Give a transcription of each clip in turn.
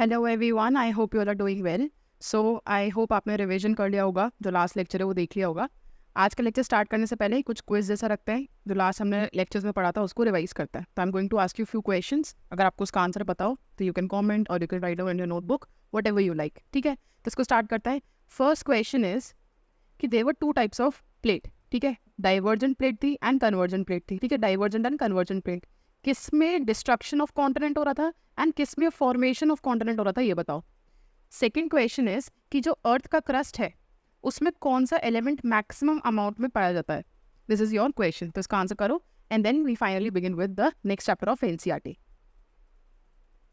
Hello everyone, I hope you are doing well. So I hope आपने revision कर लिया होगा, जो लास्ट लेक्चर है वो देख लिया होगा। आज का लेक्चर स्टार्ट करने से पहले कुछ क्विज जैसा रखते हैं, जो लास्ट हमने लेक्चर्स में पढ़ा था उसको रिवाइज करता है। तो I am going to ask you few questions. अगर आपको उसका आंसर पता हो तो यू कैन कमेंट और you can write down in your notebook, whatever you like. ठीक है, तो इसको स्टार्ट करता है। फर्स्ट क्वेश्चन इज कि there were two types of plate. ठीक है, डाइवर्जेंट प्लेट थी एंड कन्वर्जेंट प्लेट थी। ठीक है, डाइवर्जेंट एंड कन्वर्जेंट प्लेट, किस में डिस्ट्रक्शन ऑफ कॉन्टिनेंट हो रहा था एंड किस में फॉर्मेशन ऑफ कॉन्टिनेंट हो रहा था, ये बताओ। सेकेंड क्वेश्चन इज कि जो अर्थ का क्रस्ट है उसमें कौन सा एलिमेंट मैक्सिमम अमाउंट में पाया जाता है। दिस इज योर क्वेश्चन, तो इसका आंसर करो and then we finally begin with the next chapter of NCERT.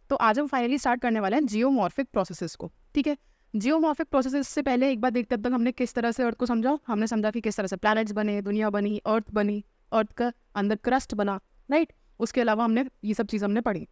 तो आज हम फाइनली स्टार्ट करने वाले हैं जियोमॉर्फिक प्रोसेसेस को। ठीक है, जियोमॉर्फिक प्रोसेसेस से पहले एक बार देखते अब तक हमने किस तरह से अर्थ को समझा। हमने समझा कि किस तरह से प्लैनेट्स बने, दुनिया बनी, अर्थ का अंदर क्रस्ट बना, राइट। उसके अलावा हमने ये सब चीज़ हमने पढ़ी।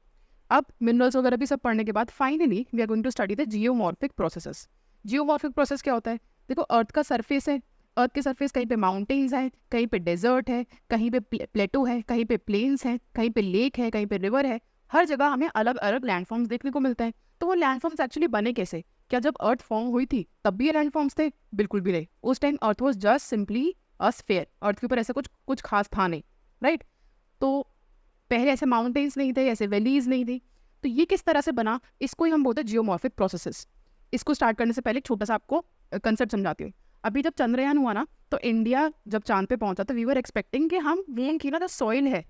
अब मिनरल्स वगैरह भी सब पढ़ने के बाद finally we are going to study the geomorphic processes. Geomorphic process क्या होता है? देखो, अर्थ का सरफेस है, अर्थ के सरफेस कहीं पे माउंटेन्स है, कहीं पे डेजर्ट है, कहीं पे प्लेटो है, कहीं पे प्लेन्स है, कहीं पे लेक है, कहीं पे रिवर है। हर जगह हमें अलग अलग लैंडफॉर्म्स देखने को मिलते हैं। तो वो लैंडफॉर्म्स एक्चुअली बने कैसे? क्या जब अर्थ फॉर्म हुई थी तब भी ये लैंडफॉर्म्स थे? बिल्कुल भी नहीं। उस time earth was just simply a sphere. Earth के ऊपर ऐसा कुछ खास था नहीं, राइट। तो पहले ऐसे माउंटेन्स नहीं थे, ऐसे वैलीज नहीं थी। तो ये किस तरह से बना, इसको ही हम बोलते हैं जियोमॉर्फिक प्रोसेसेस। इसको स्टार्ट करने से पहले एक छोटा सा आपको कंसेप्ट समझाती हूँ। अभी जब चंद्रयान हुआ ना, तो इंडिया जब चांद पे पहुंचा तो वी वर एक्सपेक्टिंग कि हम मून की ना जो सॉइल है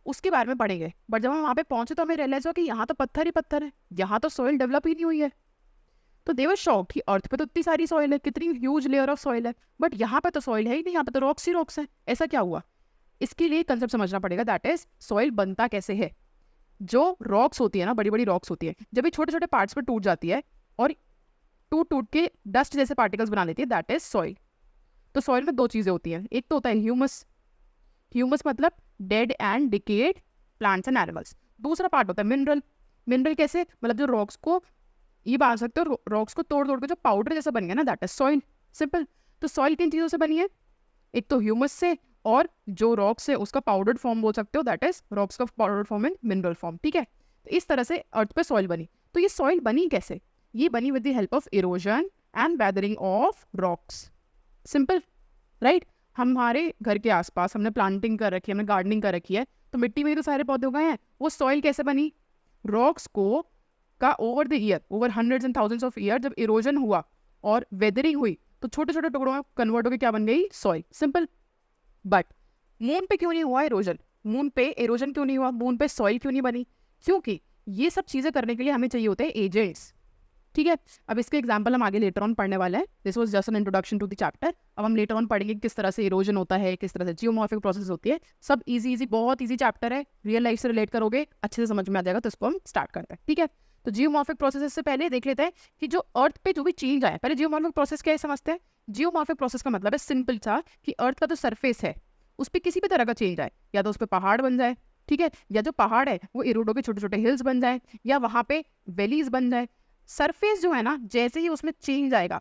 उसके बारे में पढ़ेंगे। बट जब हम वहाँ पे पहुंचे तो हमें रियलाइज हुआ कि यहाँ तो पत्थर ही पत्थर है, यहाँ तो सॉइल डेवलप ही नहीं हुई है। तो दे वर शॉक्ड कि अर्थ पे तो इतनी सारी सॉइल है, कितनी ह्यूज लेयर ऑफ सॉइल है, बट यहाँ पे तो सॉइल है ही नहीं, यहाँ पे तो रॉक्स ही रॉक्स है। ऐसा क्या हुआ? इसके लिए कंसेप्ट समझना पड़ेगा, दैट इज सॉइल बनता कैसे है। जो रॉक्स होती है ना, बड़ी बड़ी रॉक्स होती है, जब ये छोटे छोटे पार्ट्स में टूट जाती है और टूट टूट के डस्ट जैसे पार्टिकल्स बना लेती है, दैट इज सॉइल। तो सॉइल में दो चीजें होती हैं, एक तो होता है ह्यूमस। ह्यूमस मतलब dead and decade plants and animals. दूसरा पार्ट होता है मिनरल। मिनरल कैसे? मतलब जो रॉक्स को, ये बात सकते हो, रॉक्स को तोड़ तोड़ के जो पाउडर जैसा बन गया ना, दैट इज सॉइल। सिंपल। तो सॉइल किन चीजों से बनी है? एक तो ह्यूमस से, और जो रॉक्स है उसका पाउडर्ड फॉर्म बोल सकते हो, दैट इज रॉक्स का powdered form in mineral form. ठीक है, तो इस तरह से अर्थ पे सॉइल बनी। तो ये सॉइल बनी कैसे? ये बनी with the help of erosion and weathering of rocks. Simple, right. हमारे घर के आसपास हमने प्लांटिंग कर रखी है, हमने गार्डनिंग कर रखी है, तो मिट्टी में ही तो सारे पौधे उगाए हैं। वो सॉइल कैसे बनी? रॉक्स को का over the year, over hundreds and thousands of year जब इरोजन हुआ और वेदरिंग हुई तो छोटे छोटे टुकड़ों में कन्वर्ट होकर क्या बन गई? सॉइल। सिंपल। बट मून पे क्यों नहीं हुआ इरोजन? मून पे इरोजन क्यों नहीं हुआ? मून पे सॉइल क्यों नहीं बनी? क्योंकि ये सब चीजें करने के लिए हमें चाहिए होते हैं एजेंट्स। ठीक है, अब इसके एग्जांपल हम आगे लेटर ऑन पढ़ने वाले हैं। This was just an introduction to the chapter. अब हम लेटर ऑन पढ़ेंगे किस तरह से इरोजन होता है, किस तरह से जियोमॉर्फिक प्रोसेस होती है। सब इजी, बहुत इजी चैप्टर है, रियल लाइफ से रिलेट करोगे, अच्छे से समझ में आ जाएगा। तो इसको हम स्टार्ट करते हैं। ठीक है, तो जियोमॉर्फिक प्रोसेस से पहले देख लेते हैं कि जो अर्थ पे जो भी चेंज आया, पहले जियोमॉर्फिक प्रोसेस क्या है समझते हैं। जियोमॉर्फिक प्रोसेस का मतलब है सिंपल सा कि अर्थ का जो सरफेस है उस पर किसी भी तरह का चेंज आए, या तो उस पर पहाड़ बन जाए, ठीक है, या जो पहाड़ है वो इरोड होकर छोटे छोटे हिल्स बन जाए, या वहां पे वैलीज बन जाए। सरफेस जो है ना, जैसे ही उसमें चेंज आएगा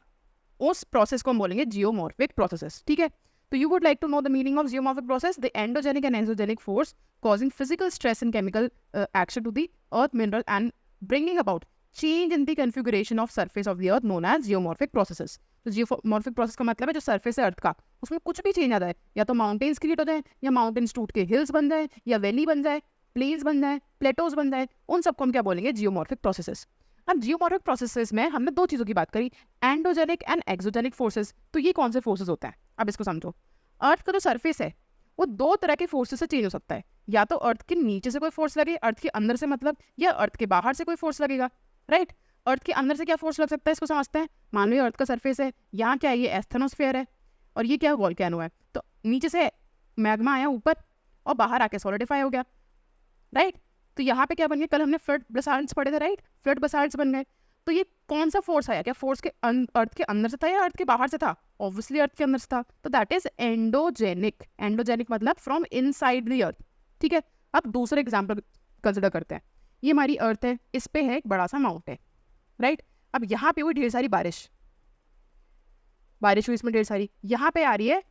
उस प्रोसेस को हम बोलेंगे जियोमॉर्फिक प्रोसेसेस। ठीक है, तो you would like to know the meaning of geomorphic process, the endogenic and exogenic force causing physical stress and chemical action to the earth mineral and bringing about change in the configuration of surface of the earth known as geomorphic processes। तो geomorphic process का मतलब है जो surface है अर्थ का, उसमें कुछ भी चेंज आता है, या तो माउंटेन्स क्रिएट हो जाए, या माउंटेन्स टूट के हिल्स बन जाए, या वैली बन जाए, प्लेन्स बन जाए, प्लेटोज बन जाए, उन सबको हम क्या बोलेंगे? Geomorphic processes. अब जियोमॉर्फिक प्रोसेसेस में हमने दो चीज़ों की बात करी, एंडोजेनिक एंड एक्सोजेनिक फोर्सेस। तो ये कौन से फोर्सेस होते हैं? अब इसको समझो। अर्थ का जो सरफेस है वो दो तरह के फोर्सेस से चेंज हो सकता है, या तो अर्थ के नीचे से कोई फोर्स लगे, अर्थ के अंदर से मतलब, या अर्थ के बाहर से कोई फोर्स लगेगा, राइट। अर्थ के अंदर से क्या फोर्स लग सकता है, इसको समझते हैं। मान लो अर्थ का सरफेस है, यहाँ क्या है? ये एस्थेनोस्फेयर है, और ये क्या है? वोल्केनो है। तो नीचे से मैग्मा आया ऊपर और बाहर आके सॉलिडिफाई हो गया, राइट। तो यहाँ पे क्या बन गया? कल हमने फ्लड बसाल्ट्स पढ़े थे, राइट। फ्लड बसाल्ट्स बन गए। तो ये कौन सा फोर्स आया? क्या फोर्स के अर्थ के अंदर से था या अर्थ के बाहर से था? ऑब्वियसली अर्थ के अंदर से था, तो दैट इज एंडोजेनिक। एंडोजेनिक मतलब फ्रॉम इनसाइड द अर्थ। ठीक है, अब दूसरे एग्जाम्पल कंसिडर करते हैं। ये हमारी अर्थ है, इस पे है एक बड़ा सा माउंटेन, राइट। अब यहाँ पे हुई ढेर सारी बारिश हुई इसमें ढेर सारी, यहाँ पे आ रही है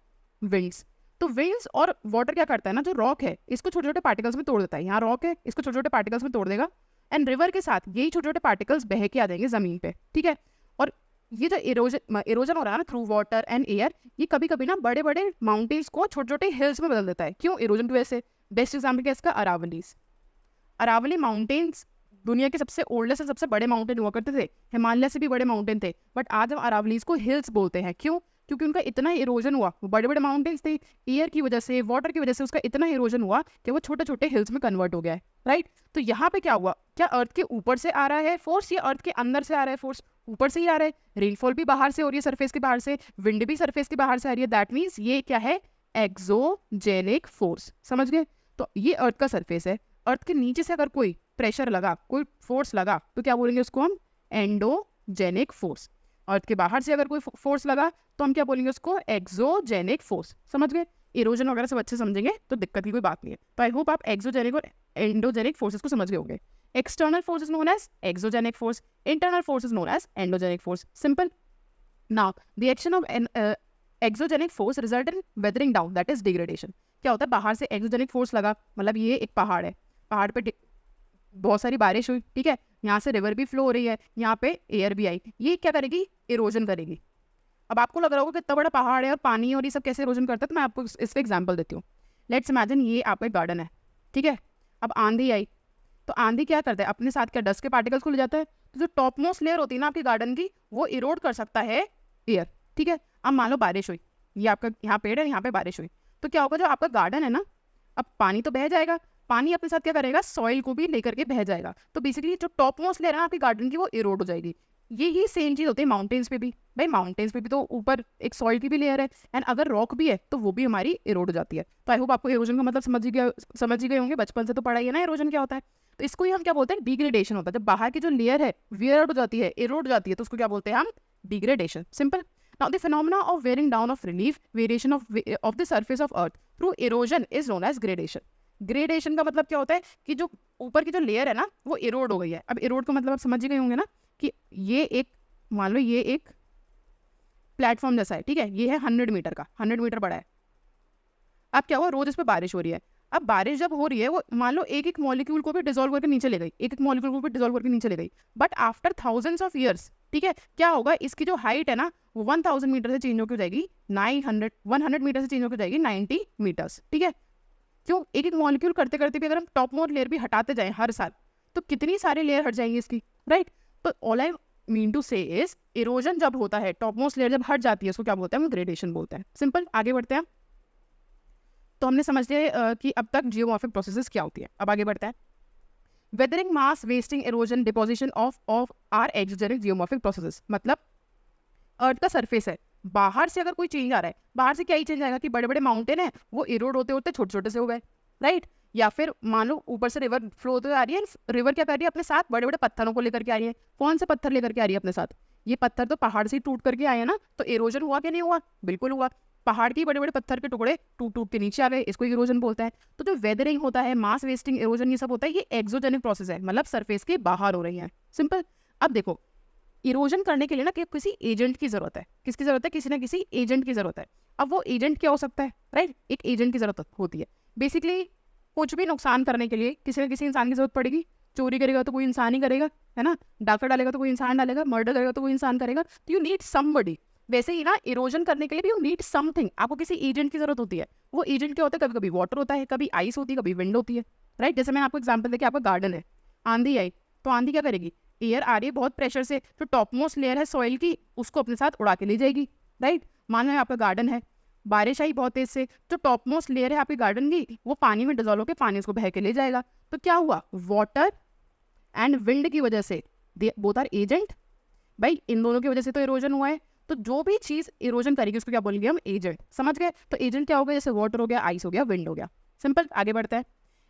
विंड्स। तो विंड्स और वाटर क्या करता है ना, जो रॉक है इसको छोटे छोटे पार्टिकल्स में तोड़ देता है। यहाँ रॉक है, इसको छोटे छोटे पार्टिकल्स में तोड़ देगा, एंड रिवर के साथ यही छोटे छोटे पार्टिकल्स बह के आ जाएंगे ज़मीन पे, ठीक है। और ये जो इरोजन हो रहा है ना थ्रू वाटर एंड एयर, ये कभी कभी ना बड़े बड़े माउंटेन्स को छोटे छोटे हिल्स में बदल देता है। क्यों? इरोजन की वजह से। बेस्ट एग्जाम्पल क्या है इसका? अरावलीज। अरावली माउंटेन्स दुनिया के सबसे ओल्डेस्ट सबसे बड़े माउंटेन हुआ करते थे, हिमालय से भी बड़े माउंटेन थे, बट आज हम अरावलीज को हिल्स बोलते हैं। क्यों? क्योंकि उनका इतना इरोजन हुआ, वो बड़े बड़े माउंटेन्स थे, एयर की वजह से, वाटर की वजह से उसका इतना इरोजन हुआ कि वो छोटे छोटे हिल्स में कन्वर्ट हो गया है, राइट। तो यहाँ पे क्या हुआ? क्या अर्थ के ऊपर से आ रहा है फोर्स या अर्थ के अंदर से आ रहा है फोर्स? ऊपर से ही आ रहा है। रेनफॉल भी बाहर से हो रही है, सरफेस के बाहर से, विंड भी सरफेस के बाहर से आ रही है। दैट मीन्स ये क्या है? Exogenic force. समझ गए? तो ये अर्थ का सरफेस है। अर्थ के नीचे से अगर कोई प्रेशर लगा, कोई फोर्स लगा, तो क्या बोलेंगे उसको हम? Endogenic force. अर्थ के बाहर से अगर कोई फोर्स लगा तो हम क्या बोलेंगे उसको? Exogenic force. समझ गए? इरोजन वगैरह सब अच्छे समझेंगे तो दिक्कत की कोई बात नहीं है। तो आई होप आप एक्सोजेनिक और एंडोजेनिक फोर्सेस को समझ गए होंगे। External force is known as exogenic force, internal force is known as endogenic force. Simple. Now the action of exogenic force result in weathering down, that is degradation. क्या होता है? बाहर से एक्सोजेनिक फोर्स लगा, मतलब ये एक पहाड़ है, पहाड़ पे बहुत सारी बारिश हुई, ठीक है, यहाँ से रिवर भी फ्लो हो रही है, यहाँ पे एयर भी आई, ये क्या करेगी? इरोजन करेगी। अब आपको लग रहा होगा कि इतना बड़ा पहाड़ है और पानी और ये सब कैसे इरोजन करता है, तो मैं आपको इसका एग्जांपल देती हूँ। लेट्स इमेजिन ये आपका गार्डन है, ठीक है। अब आंधी आई, तो आंधी क्या करता है? अपने साथ क्या डस्ट के पार्टिकल्स को ले जाता है। तो जो टॉप मोस्ट लेयर होती है ना आपकी गार्डन की, वो इरोड कर सकता है एयर, ठीक है। अब मान लो बारिश हुई, ये आपका यहाँ पेड़ है, यहाँ पे बारिश हुई, तो क्या होगा? जो आपका गार्डन है ना, अब पानी तो बह जाएगा, पानी अपने साथ क्या करेगा? सॉइल को भी लेकर के बह जाएगा। तो बेसिकली जो टॉप मोस्ट लेयर है आपकी गार्डन की, वो इरोड हो जाएगी। ये सेम चीज होती है माउंटेन्स पे भी। भाई माउंटेन्स पे भी तो ऊपर एक सॉइल की भी लेयर है, एंड अगर रॉक भी है तो वो भी हमारी इरोड हो जाती है। तो आई होप आपको इरोजन का मतलब समझ ही गए होंगे, बचपन से तो पढ़ा ही है ना इरोजन क्या होता है। तो इसको ही हम क्या बोलते हैं? डिग्रेडेशन होता है। जब बाहर की जो लेयर है वियर हो जाती है, इरोड हो जाती है, तो उसको क्या बोलते हैं हम? Degradation. Simple. Now the phenomena of wearing down of relief, variation of the surface of earth through erosion is known as gradation. Gradation का मतलब क्या होता है? कि जो ऊपर की जो लेयर है ना, वो इरोड हो गई है। अब इरोड का मतलब आप समझ ही गए होंगे ना, कि ये एक, मान लो ये एक प्लेटफॉर्म जैसा है, ठीक है, ये है 100 मीटर का, 100 मीटर बड़ा है। अब क्या हुआ? रोज इस पर बारिश हो रही है। अब बारिश जब हो रही है, वो मान लो एक एक मॉलिक्यूल को भी डिसॉल्व करके नीचे ले गई, एक एक मॉलिक्यूल को भी डिसॉल्व करके नीचे ले गई, but after thousands of years, ठीक है, क्या होगा? इसकी जो हाइट है ना, वो 1000 मीटर से चेंज होकर जाएगी 100 मीटर से चेंज होकर जाएगी 90 मीटर्स, ठीक है। क्यों? एक एक मॉलिक्यूल करते करते भी अगर हम टॉप मोस्ट लेयर भी हटाते जाएं हर साल, तो कितनी सारी लेयर हट जाएंगी इसकी, राइट। तो ऑल आई मीन टू से इज, इरोजन जब होता है, टॉप मोस्ट लेयर जब हट जाती है, उसको क्या बोलते हैं? हम ग्रेडेशन बोलते हैं। सिंपल। आगे बढ़ते हैं। तो हमने समझ लिया कि अब तक जियोमॉर्फिक प्रोसेसेस क्या होती है। अब आगे बढ़ते हैं। Weathering, mass wasting, erosion, deposition of are exogenic geomorphic processes. मतलब अर्थ का सरफेस है, बाहर से अगर कोई चेंज आ रहा है, बाहर से क्या ही चेंज आएगा? कि बड़े बड़े माउंटेन है, वो इरोड होते होते छोटे छोटे से हो गए, राइट। या फिर मान लो ऊपर से रिवर फ्लो होते आ रही है, रिवर क्या कर रही है? अपने साथ बड़े बड़े पत्थरों को लेकर के आ रही है। कौन से पत्थर लेकर के आ रही है अपने साथ? ये पत्थर तो पहाड़ से ही टूट करके आए हैं ना, तो इरोजन हुआ कि नहीं हुआ? बिल्कुल हुआ। पहाड़ के बड़े बड़े पत्थर के टुकड़े टूट टूट के नीचे आ गए, इसको इरोजन बोलता है। तो जो वेदरिंग होता है, मास वेस्टिंग, इरोजन, ये सब होता है, ये एक्सोजेनिक प्रोसेस है, मतलब सरफेस के बाहर हो रही है। सिंपल। अब देखो, इरोजन करने के लिए ना कि किसी एजेंट की जरूरत है। किसकी जरूरत है? किसी ना किसी एजेंट की जरूरत है। अब वो एजेंट क्या हो सकता है? राइट, एक एजेंट की जरूरत होती है। बेसिकली कुछ भी नुकसान करने के लिए किसी न किसी इंसान की जरूरत पड़ेगी। चोरी करेगा तो कोई इंसान ही करेगा, है ना। डाका डालेगा तो कोई इंसान डालेगा, मर्डर करेगा तो कोई इंसान करेगा। तो यू नीड समबडी। वैसे ही ना इरोजन करने के लिए भी यू नीड समथिंग, आपको किसी एजेंट की जरूरत होती है। वो एजेंट क्या होता है? कभी कभी वाटर होता है, कभी आइस होती है, कभी विंड होती है, राइट। जैसे मैंने आपको एग्जाम्पल देखिए, आपका गार्डन है, आंधी आई, तो आंधी क्या करेगी? एयर आ रही है बहुत प्रेशर से, जो टॉप मोस्ट लेयर है सॉइल की, उसको अपने साथ उड़ा के ले जाएगी, राइट। मान लो आपका गार्डन है, बारिश आई बहुत तेज से, जो टॉप मोस्ट लेयर है आपके गार्डन की, वो पानी में डिजॉल्व होकर पानी उसको बह के ले जाएगा। तो क्या हुआ? वाटर एंड विंड की वजह से, बोथ आर एजेंट। भाई इन दोनों की वजह से तो इरोजन हुआ है। तो जो भी चीज इरोजन करेगी उसको क्या बोलेंगे हम? एजेंट। समझ गए? तो एजेंट क्या हो गया? जैसे वाटर हो गया, आइस हो गया, विंड हो गया। सिंपल। आगे बढ़ता है।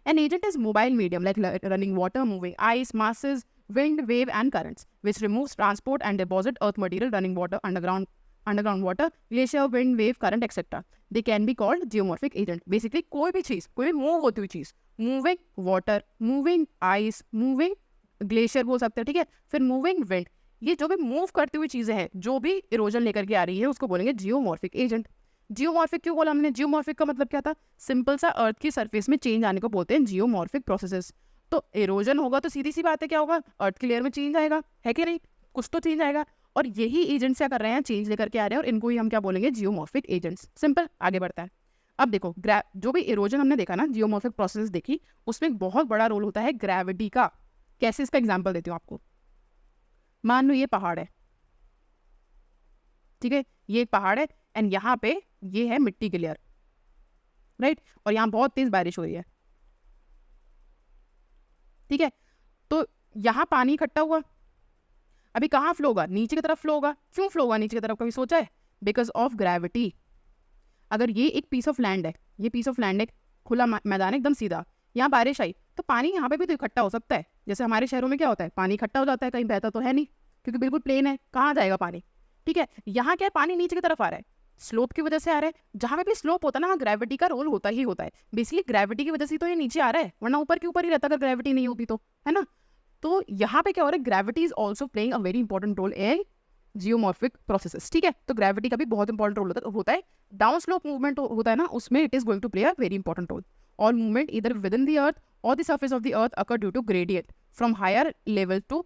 An agent is mobile medium like running water, moving ice, masses, wind, wave and currents which removes, transport and deposit earth material, running water, underground water, glacier, wind, wave, current, etc. They can be called geomorphic agent. Basically कोई भी चीज, कोई भी move होती हुई चीज, moving water, moving ice, moving glacier बोल सकते हैं, ठीक है, फिर मूविंग विंड, ये जो भी मूव करती हुई चीजें हैं, जो भी इरोजन लेकर के आ रही है, उसको बोलेंगे जियोमॉर्फिक एजेंट। जियोमॉर्फिक क्यों बोला हमने? जियोमॉर्फिक का मतलब क्या था? सिंपल सा अर्थ की सरफेस में चेंज आने को बोलते हैं जियोमॉर्फिक प्रोसेसेस। तो इरोजन होगा तो सीधी सी बात है क्या होगा, अर्थ की लेयर में चेंज आएगा, है कि नहीं, कुछ तो चेंज आएगा। और यही एजेंट्स क्या कर रहे हैं, चेंज लेकर के आ रहे हैं, और इनको ही हम क्या बोलेंगे, जियोमॉर्फिक एजेंट्स। सिंपल, आगे बढ़ता है। अब देखो जो भी इरोजन हमने देखा ना, जियोमॉर्फिक प्रोसेस देखी, उसमें एक बहुत बड़ा रोल होता है ग्रेविटी का। कैसे, इसका एग्जाम्पल देती हूँ आपको। मान लो ये पहाड़ है, ठीक है, ये एक पहाड़ है, एंड यहाँ पे ये है मिट्टी की लेयर, राइट, और यहाँ बहुत तेज बारिश हो रही है, ठीक है। तो यहाँ पानी इकट्ठा हुआ, अभी कहाँ फ्लो होगा, नीचे की तरफ फ्लो होगा। क्यों फ्लो होगा नीचे की तरफ, कभी सोचा है? Because of gravity. अगर ये एक पीस ऑफ लैंड है, ये पीस ऑफ लैंड है, खुला मैदान एकदम सीधा, यहाँ बारिश आई तो पानी यहाँ पे भी तो इकट्ठा हो सकता है। जैसे हमारे शहरों में क्या होता है, पानी इकट्ठा हो जाता है, कहीं बहता तो है नहीं, क्योंकि बिल्कुल प्लेन है, कहाँ जाएगा पानी, ठीक है। यहाँ क्या है, पानी नीचे की तरफ आ रहा है, स्लोप की वजह से आ रहा है। जहाँ पे भी स्लोप होता है ना, वहाँ ग्रेविटी का रोल होता ही होता है। बेसिकली ग्रेविटी की वजह से तो ये नीचे आ रहा है, वरना ऊपर के ऊपर ही रहता अगर ग्रेविटी नहीं होती तो, है ना। तो यहाँ पे क्या हो रहा है, gravity is also playing a very important role in geomorphic processes, ठीक है। तो ग्रेविटी का भी बहुत इंपॉर्टेंट रोल होता है। डाउन स्लोप मूवमेंट होता है ना, उसमें it is going to play a very important role. All movement इधर within the earth or the surface of the earth occur due to gradient from higher level to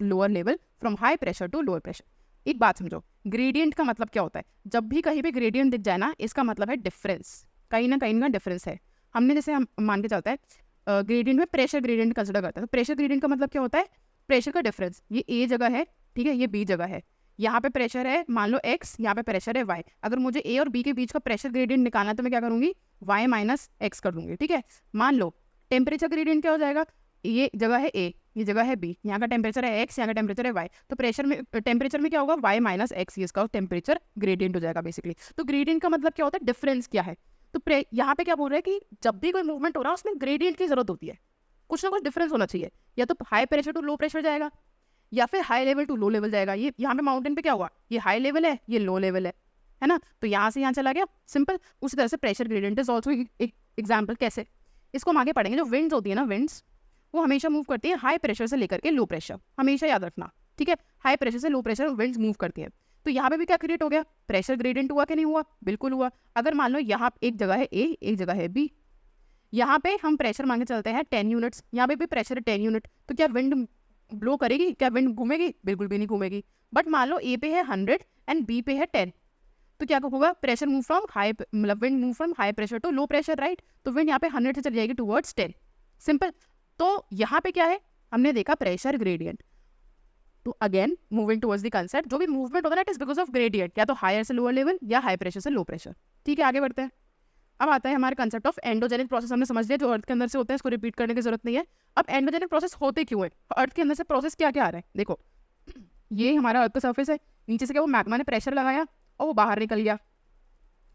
lower level, from high pressure to lower pressure। एक बात समझो, gradient का मतलब क्या होता है? जब भी कहीं पे ग्रेडियंट दिख जाए ना, इसका मतलब है डिफरेंस, कहीं ना कहीं का डिफरेंस है। हमने जैसे हम मान के चलता है ग्रेडियंट में प्रेशर ग्रेडियंट कंसिडर करते हैं, तो प्रेशर ग्रेडियंट का मतलब क्या होता है, प्रेशर का डिफरेंस। ये ए जगह है, ठीक है, ये बी जगह है, यहाँ पे प्रेशर है मान लो x, यहाँ पे प्रेशर है y। अगर मुझे a और b के बीच का प्रेशर ग्रेडियंट निकालना है तो मैं क्या करूंगी, y माइनस एक्स कर दूंगी, ठीक है। मान लो टेम्परेचर ग्रेडियंट क्या हो जाएगा, ये जगह है a, ये जगह है b, यहाँ का टेम्परेचर है x, यहाँ का टेम्परेचर है y, तो प्रेशर में टेम्परेचर में क्या होगा, y माइनस एक्स, इसका टेम्परेचर ग्रेडियंट हो जाएगा बेसिकली। तो ग्रेडियंट का मतलब क्या होता है, डिफरेंस क्या है। तो यहाँ पे क्या बोल रहे हैं कि जब भी कोई मूवमेंट हो रहा है उसमें ग्रेडियंट की जरूरत होती है, कुछ ना कुछ डिफरेंस होना चाहिए, या तो high pressure to low pressure जाएगा, या फिर high level to low level जाएगा। ये यहाँ पे माउंटेन पे क्या हुआ, ये हाई लेवल है, ये लो लेवल है ना, तो यहाँ से यहाँ चला गया, सिंपल। उसी तरह से प्रेशर ग्रेडियंट इज ऑल्सो एक एग्जाम्पल। कैसे, इसको हम आगे पढ़ेंगे। जो विंड्स होती है ना, विंड्स वो हमेशा मूव करती है हाई प्रेशर से लेकर के लो प्रेशर, हमेशा याद रखना, ठीक है। हाई प्रेशर से लो प्रेशर विंड्स मूव करती है। तो यहाँ पे भी क्या क्रिएट हो गया, प्रेशर ग्रेडियंट हुआ कि नहीं हुआ, बिल्कुल हुआ। अगर मान लो यहाँ एक जगह है ए, एक जगह है बी, यहाँ पे हम प्रेशर मान के चलते हैं 10 यूनिट्स, यहाँ पे भी प्रेशर है 10 यूनिट, तो क्या विंड ब्लो करेगी, क्या विंड घूमेगी, बिल्कुल भी नहीं घूमेगी। बट मान लो ए पे है 100 एंड बी पे है 10, तो क्या होगा, प्रेशर मूव फ्रॉम हाई, मतलब wind move from high pressure to low pressure, right. तो विंड यहाँ पे 100 से चली जाएगी टुवर्ड्स 10, सिंपल। तो यहाँ पे क्या है, हमने देखा प्रेशर ग्रेडियंट। तो again moving towards the concept, जो भी मूवमेंट होता है it is because of gradient, या तो हायर से लोअर लेवल या हाई प्रेशर से लो प्रेशर, ठीक है। आगे बढ़ते हैं। अब आता है हमारे कंसेप्ट ऑफ एंडोजेनिक प्रोसेस। हमने समझ लिया जो अर्थ के अंदर से होते हैं, इसको रिपीट करने की जरूरत नहीं है। अब एंडोजेनिक प्रोसेस होते क्यों है, अर्थ के अंदर से प्रोसेस क्या क्या आ रहा है, देखो ये हमारा अर्थ का सरफेस है, नीचे से क्या वो मैग्मा ने प्रेशर लगाया और वो बाहर निकल गया,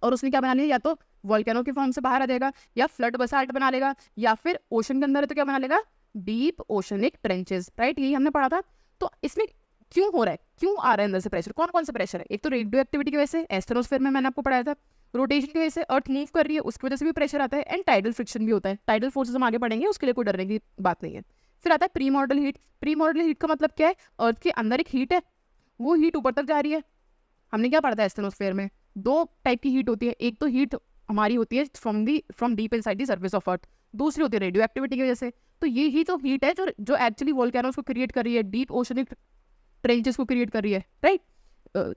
और उसने क्या बना लिया, या तो वॉल्केनो के फॉर्म से बाहर आ जाएगा, या फ्लड बसाल्ट बना लेगा, या फिर ओशन के अंदर है तो क्या बना लेगा, डीप ओशनिक ट्रेंचेस, राइट, यही हमने पढ़ा था। तो इसमें क्यों हो रहा है, क्यों आ रहा है अंदर से प्रेशर, कौन कौन सा प्रेशर है। एक तो रेडियो एक्टिविटी की वजह से, एस्ट्रोस्फीयर में मैंने आपको पढ़ाया था, रोटेशन की वजह से अर्थ मूव कर रही है उसकी वजह से भी प्रेशर आता है, एंड टाइडल फ्रिक्शन भी होता है। टाइडल फोर्सेस हम आगे पढ़ेंगे, उसके लिए कोई डरने की बात नहीं है। फिर आता है प्री मॉर्टल हीट। प्री मॉर्टल हीट का मतलब क्या है, अर्थ के अंदर एक हीट है, वो हीट ऊपर तक जा रही है। हमने क्या पढ़ा था एस्ट्रोस्फीयर में, दो टाइप की हीट होती है, एक तो हीट हमारी होती है from deep inside the surface of earth, दूसरी होती है रेडियो एक्टिविटी की वजह से। तो ये ही तो हीट है जो एक्चुअली वोल्केनोस को क्रिएट कर रही है, डीप ओशनिक ट्रेंचेस को क्रिएट कर रही है, right,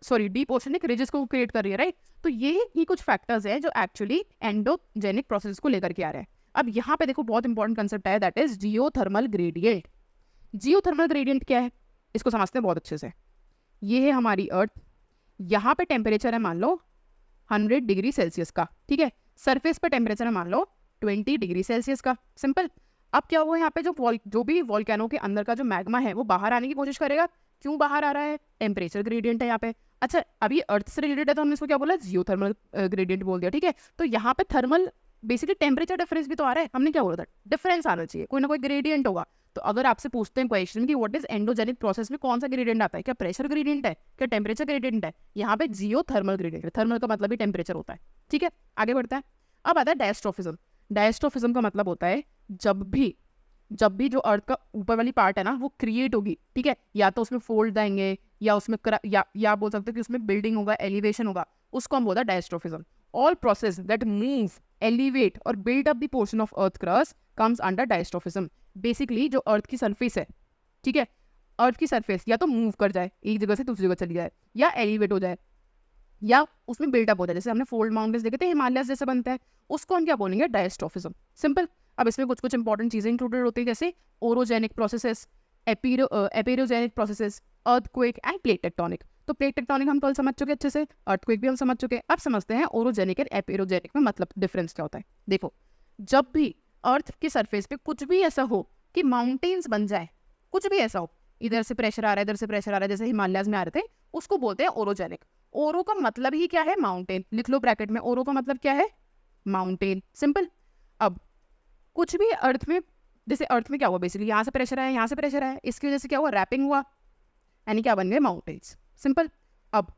sorry deep oceanic ridges को क्रिएट कर रही है, राइट। तो ये ही कुछ फैक्टर्स हैं जो एक्चुअली एंडोजेनिक प्रोसेस को लेकर के आ रहे हैं। अब यहाँ पे देखो बहुत इंपॉर्टेंट कंसेप्ट है, that is geothermal gradient. Geothermal gradient क्या है, इसको समझते हैं बहुत अच्छे से। ये है हमारी अर्थ, यहाँ पे टेम्परेचर है मान लो 100 डिग्री सेल्सियस का, ठीक है, सरफेस पे टेम्परेचर है मान लो 20 डिग्री सेल्सियस का, सिंपल। अब क्या हुआ, यहाँ पे जो भी वॉल्केनो के अंदर का जो मैग्मा है वो बाहर आने की कोशिश करेगा। क्यों बाहर आ रहा है, टेम्परेचर ग्रेडियंट है यहाँ पे। अच्छा, अब ये अर्थ से रिलेटेड है तो हमने इसको क्या बोला, जियोथर्मल ग्रेडियंट बोल दिया, ठीक है। तो यहाँ पे थर्मल बेसिकली टेम्परेचर डिफरेंस भी तो आ रहा है, हमने क्या बोला था, डिफरेंस आना चाहिए, कोई ना कोई ग्रेडियंट होगा। तो अगर आपसे पूछते हैं क्वेश्चन कि व्हाट इज एंडोजेनिक प्रोसेस में कौन सा ग्रेडियंट आता है, क्या प्रेशर ग्रेडियंट है, क्या टेम्परेचर ग्रेडियंट है, यहाँ पे जियोथर्मल ग्रेडियंट है, थर्मल का मतलब ही टेम्परेचर होता है, ठीक है। आगे बढ़ता है। अब आता है डायस्ट्रोफिज्म। डायस्ट्रोफिज्म का मतलब होता है जब भी जो अर्थ का ऊपर वाली पार्ट है ना वो क्रिएट होगी, ठीक है, या तो उसमें फोल्ड आएंगे, या उसमें या बोल सकते हो कि उसमें बिल्डिंग होगा, एलिवेशन होगा, उसको हम बोलते हैं diastrophism. All process that move, elevate और build up the portion of earth crust comes under diastrophism. Basically जो अर्थ की सरफेस है, ठीक है, अर्थ की सरफेस या तो मूव कर जाए, एक जगह से दूसरी जगह चली जाए, या एलिवेट हो जाए, या उसमें बिल्डअप हो जाए। जैसे हमने फोल्ड माउंटेन्स देखे थे, हिमालयस जैसे बनता है, उसको हम क्या बोलेंगे, डायस्ट्रॉफिज्म। सिंपल। अब इसमें कुछ कुछ इंपॉर्टेंट चीजें इंक्लूडेड होती है, जैसे orogenic processes, epeirogenic processes, earthquake end plate tectonic. तो प्लेट टेक्टोनिक हम कल समझ चुके अच्छे से, अर्थक्वेक भी हम समझ चुके। अब समझते हैं ओरोजेनिक एंड एपिरोजेनिक में मतलब डिफरेंस क्या होता है। देखो, जब भी अर्थ की सरफेस पे कुछ भी ऐसा हो कि माउंटेन्स बन जाए, कुछ भी ऐसा हो, इधर से प्रेशर आ रहा है, इधर से प्रेशर आ रहा है, जैसे हिमालयस में आ रहे थे, उसको बोलते हैं ओरोजेनिक। ओरो का मतलब ही क्या है, माउंटेन। लिख लो ब्रैकेट में, ओरो का मतलब क्या है, माउंटेन। सिंपल। अब कुछ भी अर्थ में, जैसे अर्थ में क्या हुआ, बेसिकली यहाँ से प्रेशर आया, यहाँ से प्रेशर आया, इसकी वजह से क्या हुआ, रैपिंग हुआ, यानी क्या बन गए, माउंटेन्स। सिंपल। अब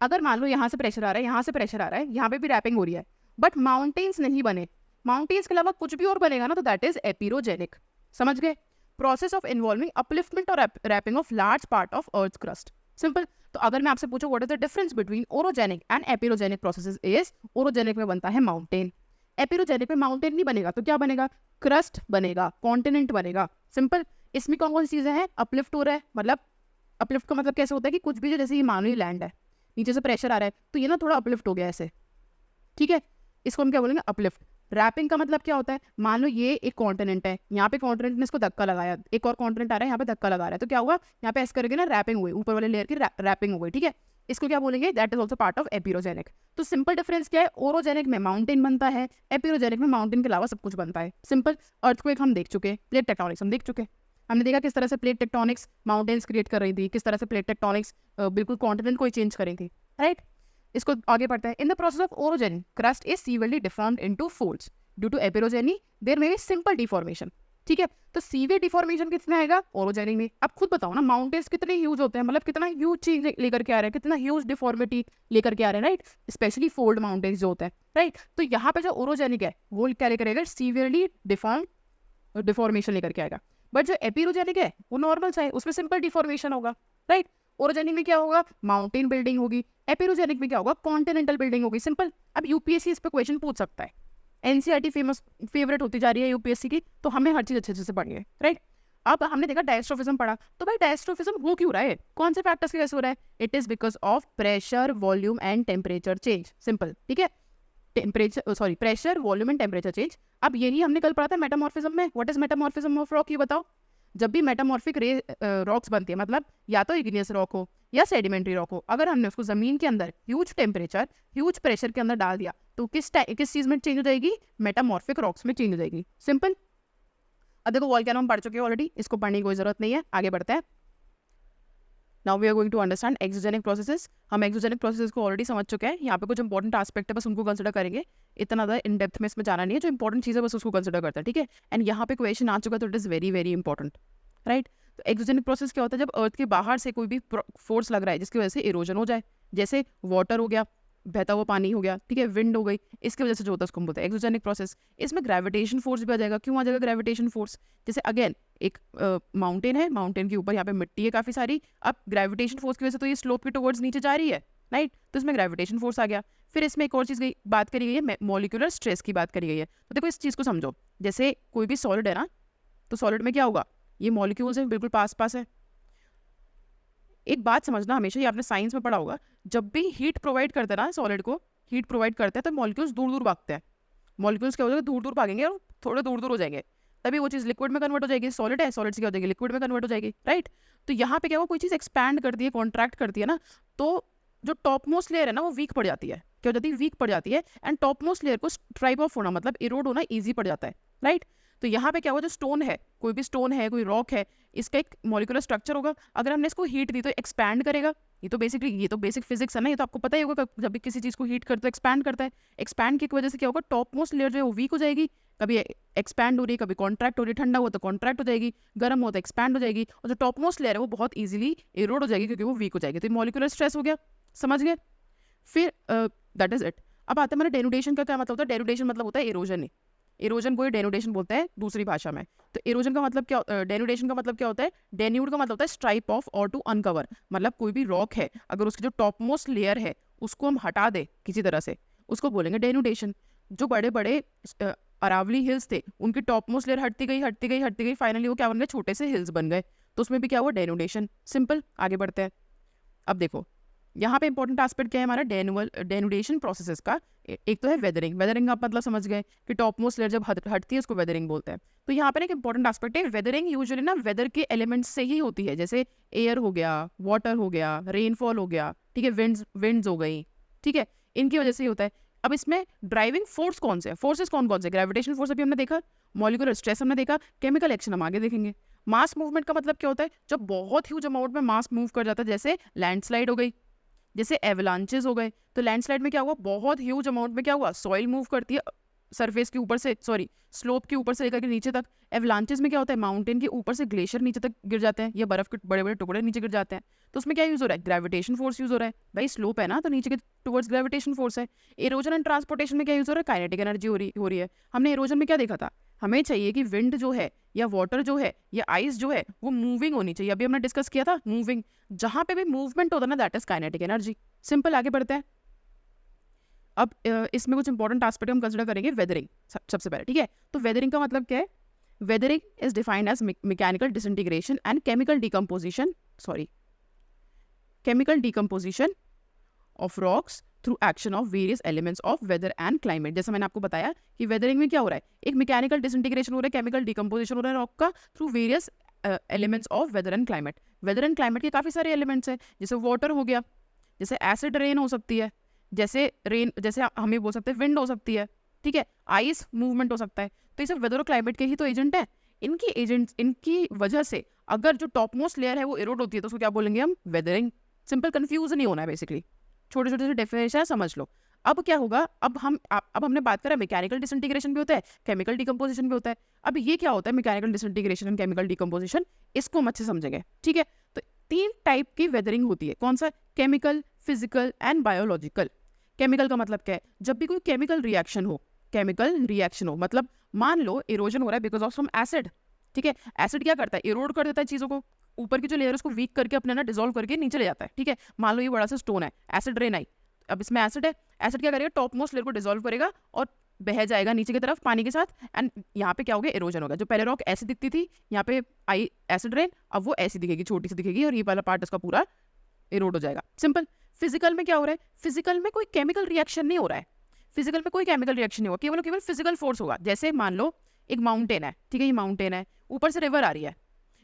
अगर मान लो यहाँ से प्रेशर आ रहा है, यहाँ से प्रेशर आ रहा है, यहाँ पे भी रैपिंग हो रही है, बट माउंटेन्स नहीं बने, माउंटेन्स के अलावा कुछ भी और बनेगा ना, तो दैट इज एपिरोजेनिक। समझ गए। प्रोसेस ऑफ इन्वॉल्विंग अपलिफ्टमेंट और warping of large part of earth crust. Simple. तो अगर मैं आपसे पूछूं what is the difference between orogenic and epeirogenic processes, is orogenic में बनता है माउंटेन, एपिरोजेनिक में माउंटेन नहीं बनेगा, तो क्या बनेगा, क्रस्ट बनेगा, कॉन्टिनेंट बनेगा। सिंपल। इसमें कौन कौन सी चीजें हैं, अपलिफ्ट हो रहा है, मतलब अपलिफ्ट का मतलब कैसे होता है कि कुछ भी जो, जैसे ये मान लो लैंड है, नीचे से प्रेशर आ रहा है, तो ये ना थोड़ा अपलिफ्ट हो गया ऐसे, ठीक है, इसको हम क्या बोलेंगे, अपलिफ्ट। रैपिंग का मतलब क्या होता है, मान लो ये एक कॉन्टिनेंट है, यहाँ पे कॉन्टिनेंट ने इसको धक्का लगाया, एक और कॉन्टिनेंट आ रहा है, यहाँ पे धक्का लगा रहा है, तो क्या हुआ, यहाँ पे ऐसे करके ना रैपिंग हुई, ऊपर वाले लेयर की रैपिंग हो गई, ठीक है, इसको क्या बोलेंगे, that is also part of epeirogenic. तो सिंपल डिफरेंस क्या है, ओरोजेनिक में माउंटेन बनता है, एपिरोजेनिक में माउंटेन के अलावा सब कुछ बनता है। सिंपल। अर्थक्वेक हम देख चुके, प्लेट टेक्टोनिक्स हम देख चुके, हमने देखा किस तरह से प्लेट टेक्टोनिक्स माउंटेन्स क्रिएट कर रही थी, किस तरह से प्लेट टेक्टोनिक्स बिल्कुल कॉन्टिनेंट को ही चेंज कर रही थी, राइट। इसको आगे पढ़ते हैं। In the process of orogeny, crust is severely deformed into folds. Due to epeirogeny there may be simple deformation, ठीक है। तो सीवियर डिफॉर्मेशन कितना आएगा, ओरोजेनी में। अब खुद बताओ ना, माउंटेन्स कितने ह्यूज होते हैं, मतलब कितना ह्यूज चीज लेकर के आ रहे हैं, कितना ह्यूज डिफॉर्मिटी लेकर के आ रहे हैं, राइट, स्पेशली फोल्ड माउंटेन्स जो होते हैं, राइट। तो यहाँ पे जो ओरोजेनिक है वो क्या लेकर आएगा, सीवियरली डिफॉर्मेशन लेकर के आएगा। बट जो एपिरोजेनिक है वो नॉर्मल सा है, उसमें सिंपल डिफॉर्मेशन होगा, राइट। ओरोजेनिक में क्या होगा, माउंटेन बिल्डिंग होगी, एपिरोजेनिक में क्या होगा, कॉन्टिनेंटल बिल्डिंग होगी। सिंपल। अब यूपीएससी इस पे क्वेश्चन पूछ सकता है, एनसीईआरटी फेवरेट होती जा रही है यूपीएससी की, तो हमें हर चीज अच्छे से पढ़नी है, राइट। अब हमने देखा डायस्ट्रोफिज्म पढ़ा, तो भाई डायस्ट्रोफिज्म हो क्यों रहा है, कौन से फैक्टर्स की वजह से हो रहा है, it is because of pressure, volume and temperature change. Simple, ठीक है, pressure, volume and temperature change. अब यही हमने कल पढ़ा था मेटामॉर्फिज्म में। What is metamorphism of rock, ये बताओ। जब भी मेटामॉर्फिक रॉक्स बनती है, मतलब या तो इग्नियस रॉक हो या सेडिमेंट्री रॉक हो, अगर हमने उसको जमीन के अंदर ह्यूज टेम्परेचर, ह्यूज प्रेशर के अंदर डाल दिया, तो किस चीज में चेंज हो जाएगी, मेटामॉर्फिक रॉक्स में चेंज हो जाएगी। सिंपल। अब देखो वोल्केनो हम पढ़ चुके हैं ऑलरेडी, इसको पढ़ने की कोई जरूरत नहीं है, आगे बढ़ते हैं। Now we are going to understand exogenic processes. हम एक्सोजेनिक प्रोसेसेस को ऑलरेडी समझ चुके हैं, यहाँ पे कुछ इंपॉर्टेंट एस्पेक्ट है, बस उनको कंसिडर करेंगे, इतना ज़्यादा इन डेप्थ में इसमें जाना नहीं है, जो इंपॉर्टेंट चीज़ है बस उसको कंसिडर करते हैं, ठीक है। एंड यहाँ पे क्वेश्चन आ चुका, तो it is very very important, right. तो एक्सोजेनिक प्रोसेस क्या होता है, जब अर्थ के बाहर से कोई भी फोर्स लग रहा है जिसकी वजह से इरोजन हो जाए, जैसे वाटर हो गया, बहता हुआ पानी हो गया, ठीक है, विंड हो गई, इसकी वजह से जो होता है उसको हम बोलते हैं एक्सोजेनिक प्रोसेस। इसमें ग्रेविटेशन फोर्स भी आ जाएगा। क्यों आ जाएगा ग्रेविटेशन फोर्स, जैसे अगेन एक माउंटेन है, माउंटेन के ऊपर यहाँ पे मिट्टी है काफ़ी सारी, अब ग्रेविटेशन फोर्स की वजह से तो ये स्लोप के टुवर्ड्स नीचे जा रही है, राइट, तो इसमें ग्रेविटेशन फोर्स आ गया। फिर इसमें एक और चीज़ बात करी गई है, मॉलिक्यूलर स्ट्रेस की बात करी गई है। तो देखो इस चीज़ को समझो, जैसे कोई भी सॉलिड है ना, तो सॉलिड में क्या होगा, ये मॉलिक्यूल्स हैं, बिल्कुल पास पास है। एक बात समझना, हमेशा ये आपने साइंस में पढ़ा होगा, जब भी हीट प्रोवाइड करते हैं ना सॉलिड को, हीट प्रोवाइड करते हैं तो मॉलिक्यूल्स दूर दूर भागते हैं। मॉलिक्यूल्स क्या हो जाएगा, दूर दूर भागेंगे और थोड़े दूर दूर हो जाएंगे, तभी वो चीज़ लिक्विड में कन्वर्ट हो जाएगी। सॉलिड है, सॉलिड से क्या हो जाएगी, लिक्विड में कन्वर्ट हो जाएगी, राइट। तो यहाँ पे क्या हुआ, कोई चीज़ एक्सपैंड करती है, कॉन्ट्रैक्ट करती है ना, तो जो टॉप मोस्ट लेयर है ना वो वीक पड़ जाती है। क्या हो जाती है, वीक पड़ जाती है। एंड टॉप मोस्ट लेयर को स्ट्राइप ऑफ होना, मतलब इरोड होना ईजी पड़ जाता है, राइट। तो यहाँ पे क्या हुआ, जो स्टोन है, कोई भी स्टोन है, कोई रॉक है, इसका एक मॉलिक्यूलर स्ट्रक्चर होगा, अगर हमने इसको हीट दी तो एक्सपैंड करेगा। ये तो बेसिक फिजिक्स है ना, ये तो आपको पता ही होगा, जब भी किसी चीज़ को हीट करते तो एक्सपैंड करता है। एक्सपैंड की वजह से क्या होगा, टॉप मोस्ट लेयर जो है वो वीक हो जाएगी, कभी एक्सपैंड हो रही है, कभी कॉन्ट्रैक्ट हो रही है, ठंडा हो तो कॉन्ट्रैक्ट हो जाएगी, गर्म हो तो एक्सपैंड हो जाएगी, और जो टॉप मोस्ट लेयर है वो बहुत ईजिली इरोड हो जाएगी क्योंकि वो वीक हो जाएगी। तो मॉलिक्यूलर स्ट्रेस हो गया, समझ गए। फिर दैट इज इट। अब आता है हमारे डेनुडेशन का क्या मतलब होता है। डेनुडेशन मतलब होता है इरोजन ही, इरोजन को ही डेनुडेशन बोलते हैं दूसरी भाषा में। तो इरोजन का मतलब क्या, डेनुडेशन का मतलब क्या होता है, डेन्यूड का मतलब होता है स्ट्राइप ऑफ और टू अनकवर, मतलब कोई भी रॉक है अगर उसकी जो टॉप मोस्ट लेयर है उसको हम हटा दे किसी तरह से, उसको बोलेंगे डेनुडेशन। जो बड़े बड़े अरावली हिल्स थे, उनकी टॉप मोस्ट लेयर हटती गई, फाइनली वो क्या बन गए, छोटे से हिल्स बन गए। तो उसमें भी क्या हुआ, डेनुडेशन। सिंपल, आगे बढ़ते हैं। अब देखो यहाँ पे इंपॉर्टेंट एस्पेक्ट क्या है हमारा, डेनुडेशन प्रोसेसेस का। एक तो है वेदरिंग। वेदरिंग आप मतलब समझ गए कि टॉप मोस्ट लेयर जब हटती है उसको वेदरिंग बोलते हैं। तो यहाँ पे एक इंपॉर्टेंट एस्पेक्ट है, वेदरिंग यूजुअली ना वेदर के एलिमेंट्स से ही होती है, जैसे एयर हो गया, वाटर हो गया, रेनफॉल हो गया, ठीक है, विंड्स हो गई, ठीक है, इनकी वजह से ही होता है। अब इसमें ड्राइविंग फोर्स कौन से, फोर्सेस कौन कौन से, ग्रेविटेशनल फोर्स अभी हमने देखा, मॉलिक्यूलर स्ट्रेस हमने देखा, केमिकल एक्शन हम आगे देखेंगे। मास मूवमेंट का मतलब क्या होता है, जब बहुत ह्यूज अमाउंट में मास मूव कर जाता है, जैसे लैंडस्लाइड हो गई, जैसे एवलांचेस हो गए। तो लैंडस्लाइड में क्या हुआ, बहुत ह्यूज अमाउंट में क्या हुआ, सॉइल मूव करती है सरफेस के ऊपर से, सॉरी स्लोप के ऊपर से लेकर के नीचे तक। एवलांचेस में क्या होता है, माउंटेन के ऊपर से ग्लेशियर नीचे तक गिर जाते हैं, या बर्फ के बड़े बड़े टुकड़े नीचे गिर जाते हैं। तो उसमें क्या यूज हो रहा है, ग्रेविटेशन फोर्स यूज हो रहा है। भाई स्लोप है ना, तो नीचे के टुवर्ड्स ग्रेविटेशन फोर्स है। इरोजन एंड ट्रांसपोर्टेशन में क्या यूज हो रहा है, काइनेटिक एनर्जी हो रही है। हमने इरोजन में क्या देखा था, हमें चाहिए कि विंड जो है या वाटर जो है या आइस जो है वो मूविंग होनी चाहिए। अभी हमने डिस्कस किया था मूविंग, जहां पे भी मूवमेंट होता है ना, that is kinetic energy. Simple, आगे बढ़ते हैं। अब इसमें कुछ इंपॉर्टेंट एस्पेक्ट हम कंसिडर करेंगे, वेदरिंग सबसे पहले, ठीक है। तो वेदरिंग का मतलब क्या है, weathering is defined as mechanical disintegration and chemical decomposition of rocks through action of various elements of weather and climate. जैसे मैंने आपको बताया कि वेदरिंग में क्या हो रहा है, एक मैकेनिकल डिसइंटीग्रेशन हो रहा है, केमिकल डिकम्पोजिशन हो रहा है रॉक का through various elements of weather and climate. Weather and climate के काफी सारे एलिमेंट्स हैं, जैसे वाटर हो गया, जैसे एसिड रेन हो सकती है, जैसे हम ये बोल सकते हैं विंड हो सकती है, ठीक है, आइस मूवमेंट हो सकता है। तो ये सब वेदर और क्लाइमेट के ही तो एजेंट है। इनकी वजह से अगर जो टॉप मोस्ट लेयर है वो इरोड होती है तो उसको क्या बोलेंगे हम, वेदरिंग। सिंपल, कंफ्यूज नहीं होना है, बेसिकली छोटे छोटे से डेफिनेशन है, समझ लो। अब क्या होगा, अब हमने बात करा मैकेनिकल डिसइंटीग्रेशन भी होता है, केमिकल डिकम्पोजिशन भी होता है। अब ये क्या होता है mechanical disintegration and chemical decomposition, इसको हम अच्छे समझेंगे, ठीक है। तो 3 टाइप की वेदरिंग होती है, कौन सा, chemical, physical and biological. Chemical का मतलब क्या है, जब भी कोई केमिकल रिएक्शन हो, मतलब मान लो इरोजन हो रहा है बिकॉज ऑफ सम एसिड, ठीक है। एसिड क्या करता है, इरोड कर देता है चीजों को, ऊपर की जो लेयर उसको वीक करके अपने ना डिसॉल्व करके नीचे ले जाता है, ठीक है। मान लो ये बड़ा सा स्टोन है, एसिड रेन आई, अब इसमें एसिड है, एसिड क्या करेगा, टॉप मोस्ट लेयर को डिसॉल्व करेगा और बह जाएगा नीचे की तरफ पानी के साथ, एंड यहाँ पे क्या हो गया, इरोजन होगा। जो पहले रॉक ऐसी दिखती थी, यहाँ पे आई एसिड रेन, अब वो ऐसी दिखेगी, छोटी सी दिखेगी, और ये वाला पार्ट उसका पूरा इरोड हो जाएगा। सिंपल। फिजिकल में क्या हो रहा है, फिजिकल में कोई केमिकल रिएक्शन नहीं हो रहा है, फिजिकल में कोई केमिकल रिएक्शन नहीं होगा, केवल फिजिकल फोर्स होगा। जैसे मान लो एक माउंटेन है, ठीक है, ये माउंटेन है, ऊपर से रिवर आ रही है,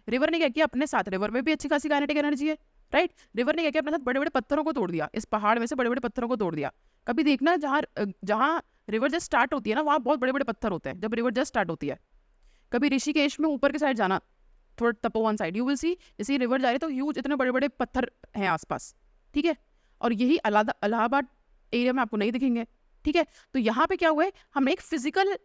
रिवर ने क्या किया अपने साथ, रिवर में भी अच्छी खासी काइनेटिक एनर्जी है, राइट। रिवर ने क्या किया अपने साथ बड़े बड़े पत्थरों को तोड़ दिया, इस पहाड़ में से बड़े बड़े पत्थरों को तोड़ दिया। कभी देखना जहाँ रिवर जस्ट स्टार्ट होती है ना, वहाँ बहुत बड़े बड़े पत्थर होते हैं जब रिवर जस्ट स्टार्ट होती है। कभी ऋषिकेश में ऊपर के साइड जाना, थोड़ा Tapovan side, you will see जैसे रिवर जा रही है तो ह्यूज इतने बड़े बड़े पत्थर हैं आसपास, ठीक है। और यही इलाहाबाद एरिया में आपको नहीं दिखेंगे, ठीक है। तो यहाँ पे क्या हुआ है, हमें एक फिजिकल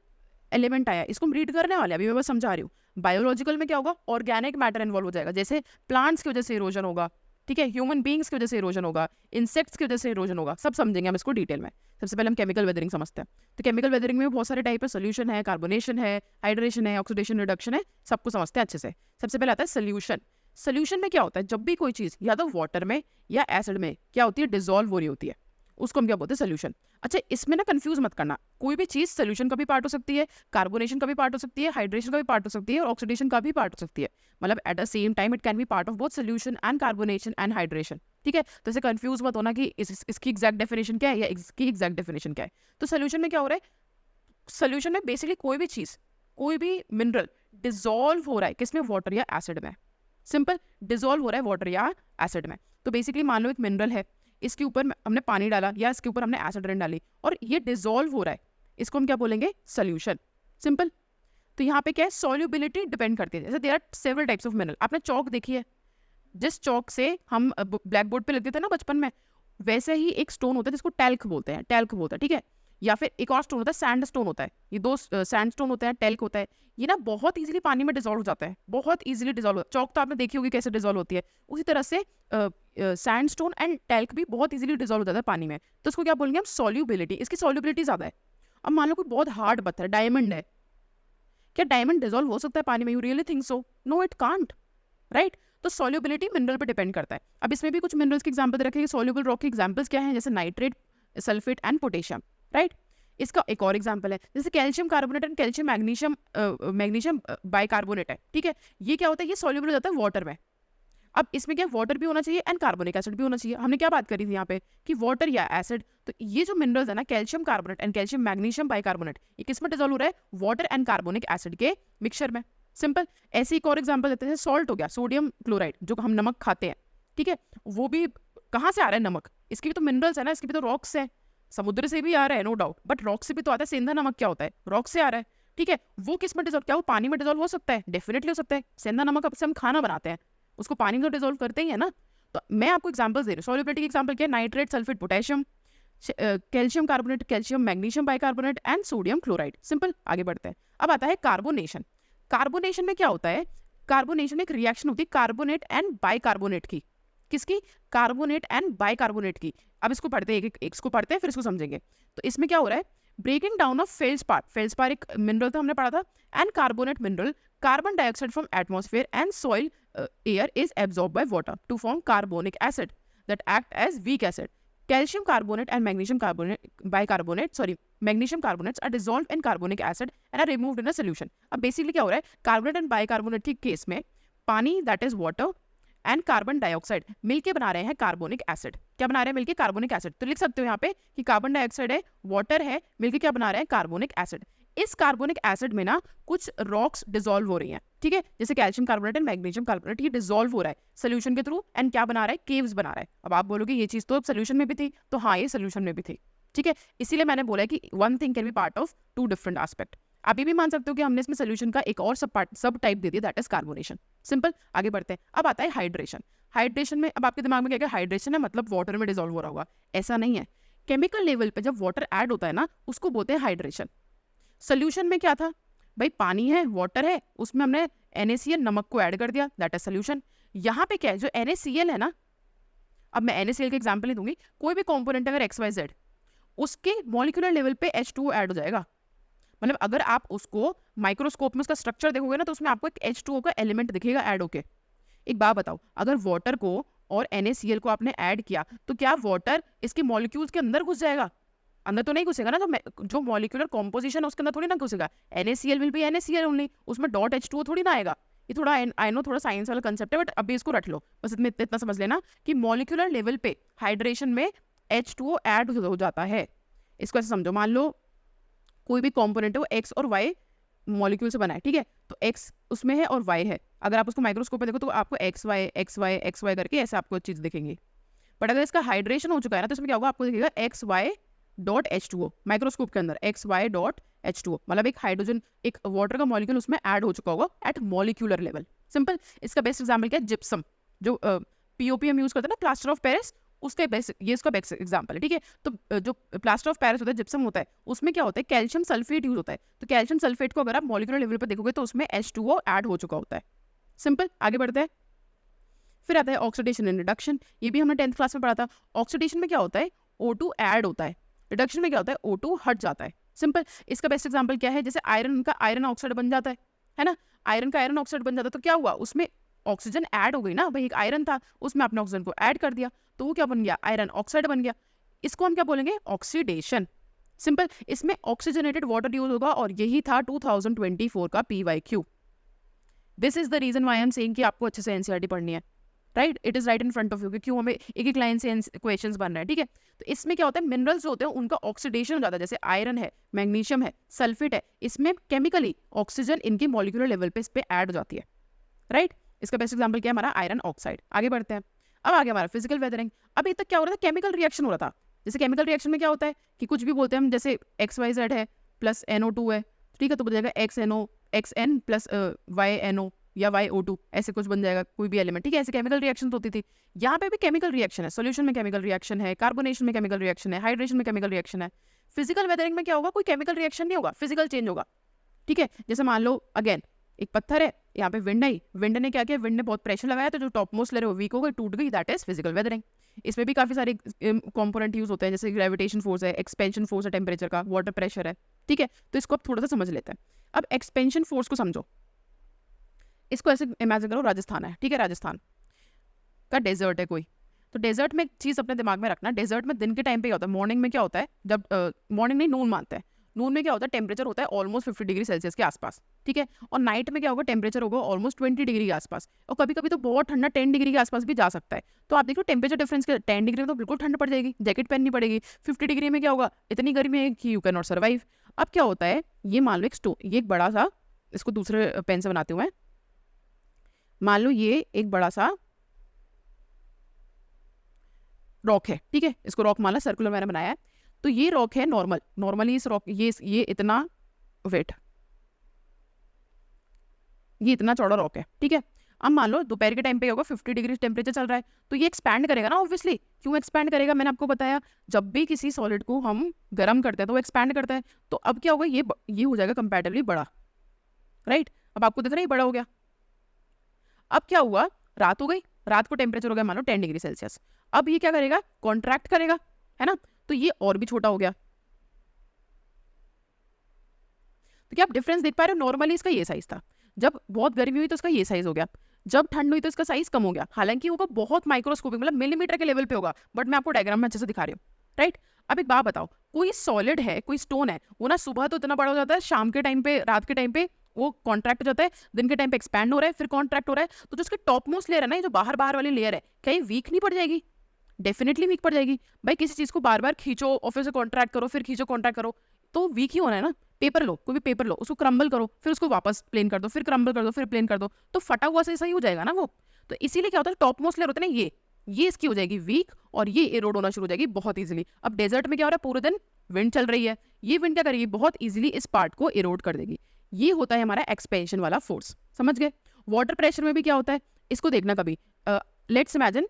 एलिमेंट आया, इसको हम रीड करने वाले हैं, अभी मैं बस समझा रही हूँ। बायोलॉजिकल में क्या होगा, ऑर्गेनिक मैटर इन्वॉल्व हो जाएगा, जैसे प्लांट्स की वजह से इरोजन होगा, ठीक है, ह्यूमन बींग्स की वजह से इरोजन होगा, इंसेक्ट्स की वजह से इरोजन होगा, सब समझेंगे हम इसको डिटेल में। सबसे पहले हम केमिकल वेदरिंग समझते हैं। तो केमिकल वेदरिंग में बहुत सारे टाइप है, सोल्यूशन है, कार्बोनेशन है, हाइड्रेशन है, ऑक्सीडेशन रिडक्शन है, सबको समझते हैं अच्छे से। सबसे पहले आता है सोल्यूशन। सोल्यूशन में क्या होता है, जब भी कोई चीज या तो वाटर में या एसिड में क्या होती है, डिसॉल्व हो रही होती है, उसको हम क्या बोलते हैं, सोल्यूशन। अच्छा, इसमें ना कंफ्यूज मत करना, कोई भी चीज सोल्यूशन का भी पार्ट हो सकती है, कार्बोनेशन का भी पार्ट हो सकती है, हाइड्रेशन का भी पार्ट हो सकती है, और ऑक्सीडेशन का भी पार्ट हो सकती है। मतलब at the same time it can be part of both solution and carbonation and hydration, ठीक है। तो इसे कंफ्यूज मत होना कि इसकी एग्जैक्ट डेफिनेशन क्या है या इसकी एग्जैक्ट डेफिनेशन क्या है। तो सोल्यूशन में क्या हो रहा है, सोल्यूशन में बेसिकली कोई भी चीज, कोई भी मिनरल डिसॉल्व हो रहा है किसमें, वाटर या एसिड में। सिंपल, डिसॉल्व हो रहा है वाटर या एसिड में। तो बेसिकली मान लो एक मिनरल है, इसके ऊपर हमने पानी डाला या इसके ऊपर हमने एसिड रेन डाली और ये डिसॉल्व हो रहा है, इसको हम क्या बोलेंगे, सोल्यूशन। सिंपल। तो यहाँ पे क्या है, सॉल्युबिलिटी डिपेंड करती है। जैसे there are several types of mineral, आपने चौक देखी है, जिस चौक से हम ब्लैक बोर्ड पे लिखते थे ना बचपन में, वैसे ही एक स्टोन होता है जिसको टैल्क बोलते हैं, ठीक है। या फिर एक और स्टोन होता है, सैंड स्टोन होता है। ये 2 सैंड स्टोन होते हैं, टैल्क होता है। ये ना बहुत इजीली पानी में डिसॉल्व हो जाता है, बहुत इजीली डिसॉल्व। चौक तो आपने देखी होगी कैसे डिसॉल्व होती है, उसी तरह से सैंड स्टोन एंड टैल्क भी बहुत इजीली डिसॉल्व हो जाता है पानी में। तो इसको क्या बोलेंगे हम, सॉल्युबिलिटी। इसकी सॉल्युबिलिटी ज्यादा है। अब मान लो कोई बहुत हार्ड पत्थर, डायमंड है, क्या डायमंड डिसॉल्व हो सकता है पानी में, you really think so, no it can't, right. तो सॉल्युबिलिटी मिनरल पे डिपेंड करता है। अब इसमें भी कुछ मिनरल्स के एग्जांपल रखेंगे, सॉल्युबल रॉक के एग्जांपल्स क्या हैं, जैसे nitrate, sulphate and potassium, right. इसका एक और एग्जांपल है, जैसे calcium carbonate and calcium magnesium bicarbonate है, ठीक है। ये क्या होता है, ये सॉल्युबल हो जाता है वाटर में। अब इसमें क्या वाटर भी होना चाहिए एंड कार्बोनिक एसिड भी होना चाहिए। हमने क्या बात करी थी यहाँ पे कि वाटर या एसिड, तो ये जो मिनरल्स है ना, calcium carbonate and calcium magnesium bicarbonate, ये किस में डिजोल्व हो रहा है, वाटर एंड कार्बोनिक एसिड के मिक्सचर में। सिंपल। ऐसे एक और एग्जांपल देते हैं, सॉल्ट हो गया, सोडियम क्लोराइड, जो हम नमक खाते हैं, ठीक है, वो भी कहाँ से आ रहा है नमक, इसकी भी तो मिनरल्स है ना, इसकी भी तो रॉक्स है, समुद्र से भी आ रहा है नो डाउट, बट रॉक से भी तो आता है। सेंधा नमक क्या होता है, रॉक से आ रहा है, ठीक है। वो किस में डिजोल्व, क्या वो पानी में डिजोल्व हो सकता है, डेफिनेटली हो सकता है। सेंधा नमक अब से हम खाना बनाते हैं, उसको पानी में तो डिजोल्व करते ही है ना। तो मैं आपको एग्जांपल्स दे रही हूँ। सॉल्युबिलिटी के एग्जांपल क्या है, nitrate, sulphate, potassium, calcium carbonate, calcium magnesium bicarbonate and sodium chloride. Simple. आगे बढ़ते हैं। अब आता है कार्बोनेशन। कार्बोनेशन में क्या होता है, कार्बोनेशन एक रिएक्शन होती है कार्बोनेट एंड बाइकार्बोनेट की। किसकी, कार्बोनेट एंड बाइकार्बोनेट की। अब इसको पढ़ते हैं, एक इसको पढ़ते हैं फिर इसको समझेंगे। तो इसमें क्या हो रहा है, breaking down of feldspar, feldspar एक मिनरल था, हमने पढ़ा था, and carbonate mineral, carbon dioxide from atmosphere and soil air is absorbed by water to form carbonic acid that act as weak acid. Calcium carbonate and magnesium carbonates are dissolved in carbonic acid and are removed in a solution. अब basically क्या हो रहा है, carbonate and bicarbonate के case में पानी that is water and carbon dioxide मिलके बना रहे हैं कार्बोनिक एसिड। क्या बना रहे हैं मिलके, कार्बोनिक एसिड। तो लिख सकते हो यहाँ पे कि कार्बन डाइऑक्साइड है, वाटर है, मिलके क्या बना रहे हैं, कार्बोनिक एसिड। इस कार्बोनिक एसिड में ना कुछ रॉक्स डिसॉल्व हो रही हैं, ठीक है, जैसे calcium carbonate and magnesium carbonate, ये डिसॉल्व हो रहा है सोल्यूशन के थ्रू एंड क्या बना रहा है, केव्स बना रहा है। अब आप बोलोगे ये चीज तो सोल्यूशन में भी थी, तो हाँ ये सोल्यूशन में भी थी, ठीक है। इसीलिए मैंने बोला कि one thing can be part of two different aspect. आप ये भी मान सकते हो कि हमने इसमें सोल्यूशन का एक और सब टाइप दे दिया, दैट इज कार्बोनेशन। सिंपल। आगे बढ़ते हैं। अब आता है हाइड्रेशन। हाइड्रेशन में अब आपके दिमाग में क्या क्या, हाइड्रेशन है मतलब वाटर में डिसॉल्व हो रहा होगा, ऐसा नहीं है। केमिकल लेवल पे जब वाटर ऐड होता है ना, उसको बोलते हैं हाइड्रेशन। सोल्यूशन में क्या था भाई, पानी है, वाटर है, उसमें हमने NaCl नमक को ऐड कर दिया, दैट इज सोल्यूशन। यहाँ पे क्या है, जो NaCl है ना, अब मैं NaCl का एग्जांपल नहीं दूंगी, कोई भी कंपोनेंट अगर XYZ, उसके मॉलिक्यूलर लेवल पे H2O ऐड हो जाएगा। मतलब अगर आप उसको माइक्रोस्कोप में उसका स्ट्रक्चर देखोगे ना, तो उसमें आपको एक H2O का एलिमेंट दिखेगा ऐड होके। एक बात बताओ, अगर वाटर को और NaCl को आपने ऐड किया, तो क्या वाटर इसके मॉलिक्यूल्स के अंदर घुस जाएगा, अंदर तो नहीं घुसेगा ना, तो जो मॉलिक्यूलर कॉम्पोजिशन है उसके अंदर थोड़ी ना घुसेगा। NaCl will be NaCl only, उसमें डॉट H2O थोड़ी ना आएगा। ये थोड़ा आई नो थोड़ा साइंस वाला कंसेप्ट है, बट अभी इसको रट लो, बस इतना समझ लेना कि मॉलिक्यूलर लेवल पे हाइड्रेशन में H2O ऐड हो जाता है। इसको ऐसे समझो, मान लो कोई भी कॉम्पोनेंट है वो X और Y मॉलिक्यूल से बना है, ठीक है, तो X उसमें है और Y है। अगर आप उसको माइक्रोस्कोप पे देखो तो आपको XY करके ऐसे आपको चीज दिखेंगी। बट अगर इसका हाइड्रेशन हो चुका है ना, तो इसमें क्या होगा, आपको दिखेगा XY.H2O माइक्रोस्कोप के अंदर, XY.H2O मतलब एक हाइड्रोजन, एक वाटर का मॉलिक्यूल उसमें ऐड हो चुका होगा एट मॉलिक्यूलर लेवल। सिंपल। इसका बेस्ट एग्जाम्पल क्या है, जिप्सम, जो POP हम यूज करते हैं ना, प्लास्टर ऑफ पेरिस, उसका बेस्ट, ये इसका बेस्ट एग्जांपल है, ठीक है। तो जो प्लास्टर ऑफ पेरिस होता है, जिप्सम होता है, उसमें क्या होता है, कैल्शियम सल्फेट यूज होता है। तो कैल्शियम सल्फेट को अगर आप मॉलिक्यूलर लेवल पर देखोगे तो उसमें H2O ऐड हो चुका होता है। सिंपल। आगे बढ़ते हैं। फिर आता है ऑक्सीडेशन एंड रिडक्शन। ये भी हमने 10th क्लास में पढ़ा था। ऑक्सीडेशन में क्या होता है, O2 ऐड होता है, रिडक्शन में क्या होता है, O2 हट जाता है। सिंपल। इसका बेस्ट एग्जांपल क्या है, जैसे आयरन का आयरन ऑक्साइड बन जाता है ना, आयरन का आयरन ऑक्साइड बन जाता है, तो क्या हुआ, उसमें ऑक्सीजन ऐड हो गई ना भाई, एक आयरन था उसमें आपने ऑक्सीजन को ऐड कर दिया, तो वो क्या बन गया, आयरन ऑक्साइड बन गया। इसको हम क्या बोलेंगे, ऑक्सीडेशन। सिंपल। इसमें ऑक्सीजनेटेड वाटर यूज होगा और यही था 2024 का PYQ। This is the reason why I am saying कि आपको अच्छे से NCERT पढ़नी है, right, it is right in front of you, क्यों हमें एक एक लाइन से क्वेश्चंस बन रहे हैं, ठीक है। तो इसमें क्या होता है, मिनरल्स जो होते हैं उनका ऑक्सीडेशन हो जाता है, जैसे आयरन है, मैग्नीशियम है, सल्फेट है, इसमें केमिकली ऑक्सीजन इनके मॉलिक्यूलर लेवल पे इस पे ऐड हो जाती है, राइट। इसका बेस्ट एग्जांपल क्या है, हमारा आयरन ऑक्साइड। आगे बढ़ते हैं। अब आगे हमारा फिजिकल वेदरिंग। अभी तक क्या हो रहा था, केमिकल रिएक्शन हो रहा था। जैसे केमिकल रिएक्शन में क्या होता है कि कुछ भी बोलते हैं हम, जैसे XYZ है प्लस NO2 है, ठीक है, तो बन जाएगा XN प्लस YNO या YO2, ऐसे कुछ बन जाएगा कोई भी एलिमेंट, ठीक है। ऐसे केमिकल रिएक्शन होती थी। यहाँ पे भी केमिकल रिएक्शन है, सोल्यूशन में केमिकल रिएक्शन है, कार्बोनेशन में केमिकल रिएक्शन है, हाइड्रेशन में केमिकल रिएक्शन है। फिजिकल वेदरिंग में क्या होगा, कोई केमिकल रिएक्शन नहीं होगा, फिजिकल चेंज होगा, ठीक है। जैसे मान लो अगेन एक पत्थर है, यहाँ पे विंड आई, विंड ने क्या किया, विंड ने बहुत प्रेशर लगाया, तो जो टॉप मोस्ट लेयर है वो वीक हो गई, टूट गई, दैट इज फिजिकल वेदरिंग। इसमें भी काफी सारे कंपोनेंट यूज होते हैं, जैसे ग्रेविटेशन फोर्स है, एक्सपेंशन फोर्स है टेम्परेचर का, वाटर प्रेशर है, ठीक है। तो इसको अब थोड़ा सा समझ लेते हैं। अब एक्सपेंशन फोर्स को समझो। इसको ऐसे इमेजिन करो, राजस्थान है, ठीक है, राजस्थान का डेजर्ट है कोई, तो तो डेजर्ट में एक चीज़ अपने दिमाग में रखना, डेजर्ट में दिन के टाइम पे क्या होता है, मॉर्निंग में क्या होता है, जब मॉर्निंग नहीं नून मानते हैं, नून में क्या होता है, टेम्परेचर होता है ऑलमोस्ट 50 डिग्री सेल्सियस के आसपास, ठीक है। और नाइट में क्या होगा, टेम्परेचर होगा ऑलमोस्ट 20 डिग्री के आसपास, और कभी कभी तो बहुत ठंडा 10 डिग्री के आसपास भी जा सकता है। तो आप देखो टेम्परेचर डिफरेंस के 10 डिग्री में तो बिल्कुल ठंड पड़ जाएगी, जैकेट पहननी पड़ेगी। 50 डिग्री में क्या होगा, इतनी गर्मी है कि यू कैन नॉट सर्वाइव। अब क्या होता है, ये मान लो एक स्टोन, ये एक बड़ा सा, इसको दूसरे पेन से बनाती हूँ मैं, मान लो ये एक बड़ा सा रॉक है, ठीक है, इसको रॉक मान लो, सर्कुलर मैंने बनाया है। तो ये रॉक है नॉर्मल, नॉर्मली इस रॉक ये इतना वेट, ये इतना चौड़ा रॉक है, ठीक है। अब मान लो दोपहर के टाइम पे होगा 50 डिग्री टेम्परेचर चल रहा है, तो ये एक्सपैंड करेगा ना ऑब्वियसली। क्यों एक्सपैंड करेगा, मैंने आपको बताया, जब भी किसी सॉलिड को हम गर्म करते हैं तो वो एक्सपैंड करता है। तो अब क्या होगा, ये हो जाएगा कंपैरेटिवली बड़ा, राइट। अब आपको दिख रहा है ये बड़ा हो गया। अब क्या हुआ, रात हो गई, रात को टेम्परेचर हो गया मान लो 10 डिग्री सेल्सियस। अब ये क्या करेगा, कॉन्ट्रैक्ट करेगा, है ना। तो ये और भी छोटा हो गया। तो क्या आप डिफरेंस देख पा रहे हो, नॉर्मली इसका ये साइज था, जब बहुत गर्मी हुई तो इसका ये साइज हो गया, जब ठंड हुई तो इसका साइज कम हो गया। हालांकि वो बहुत माइक्रोस्कोपिक, मतलब मिलीमीटर के लेवल पे होगा, बट मैं आपको डायग्राम में अच्छे से दिखा रही हूँ, राइट। अब एक बात बताओ, कोई सॉलिड है, कोई स्टोन है, वो ना सुबह तो इतना बड़ा हो जाता है, शाम के टाइम पे, रात के टाइम पे वो कॉन्ट्रैक्ट हो जाता है, दिन के टाइम पे एक्सपैंड हो रहा है, फिर कॉन्ट्रैक्ट हो रहा है। तो जो उसकी टॉप मोस्ट लेयर है ना, ये जो बाहर बाहर वाली लेयर है, क्या ये वीक नहीं पड़ जाएगी, डेफिनेटली वीक पड़ जाएगी। भाई किसी चीज को बार बार खींचो और फिर से कॉन्ट्रैक्ट करो, फिर खींचो कॉन्ट्रैक्ट करो, तो वीक ही होना है ना। पेपर लो, कोई भी पेपर लो, उसको क्रम्बल करो, फिर उसको वापस प्लेन कर दो, फिर क्रम्बल कर दो, फिर प्लेन कर दो, तो फटा हुआ से सही हो जाएगा ना वो। तो इसीलिए क्या होता है, टॉप मोस्ट लेयर होता है ना, ये इसकी हो जाएगी वीक, और ये इरोड होना शुरू हो जाएगी बहुत इजीली। अब डेजर्ट में क्या हो रहा है, पूरे दिन विंड चल रही है, ये विंड क्या करेगी, बहुत इजीली इस पार्ट को इरोड कर देगी। ये होता है हमारा एक्सपेंशन वाला फोर्स, समझ गए। वाटर प्रेशर में भी क्या होता है, इसको देखना कभी, लेट्स इमेजिन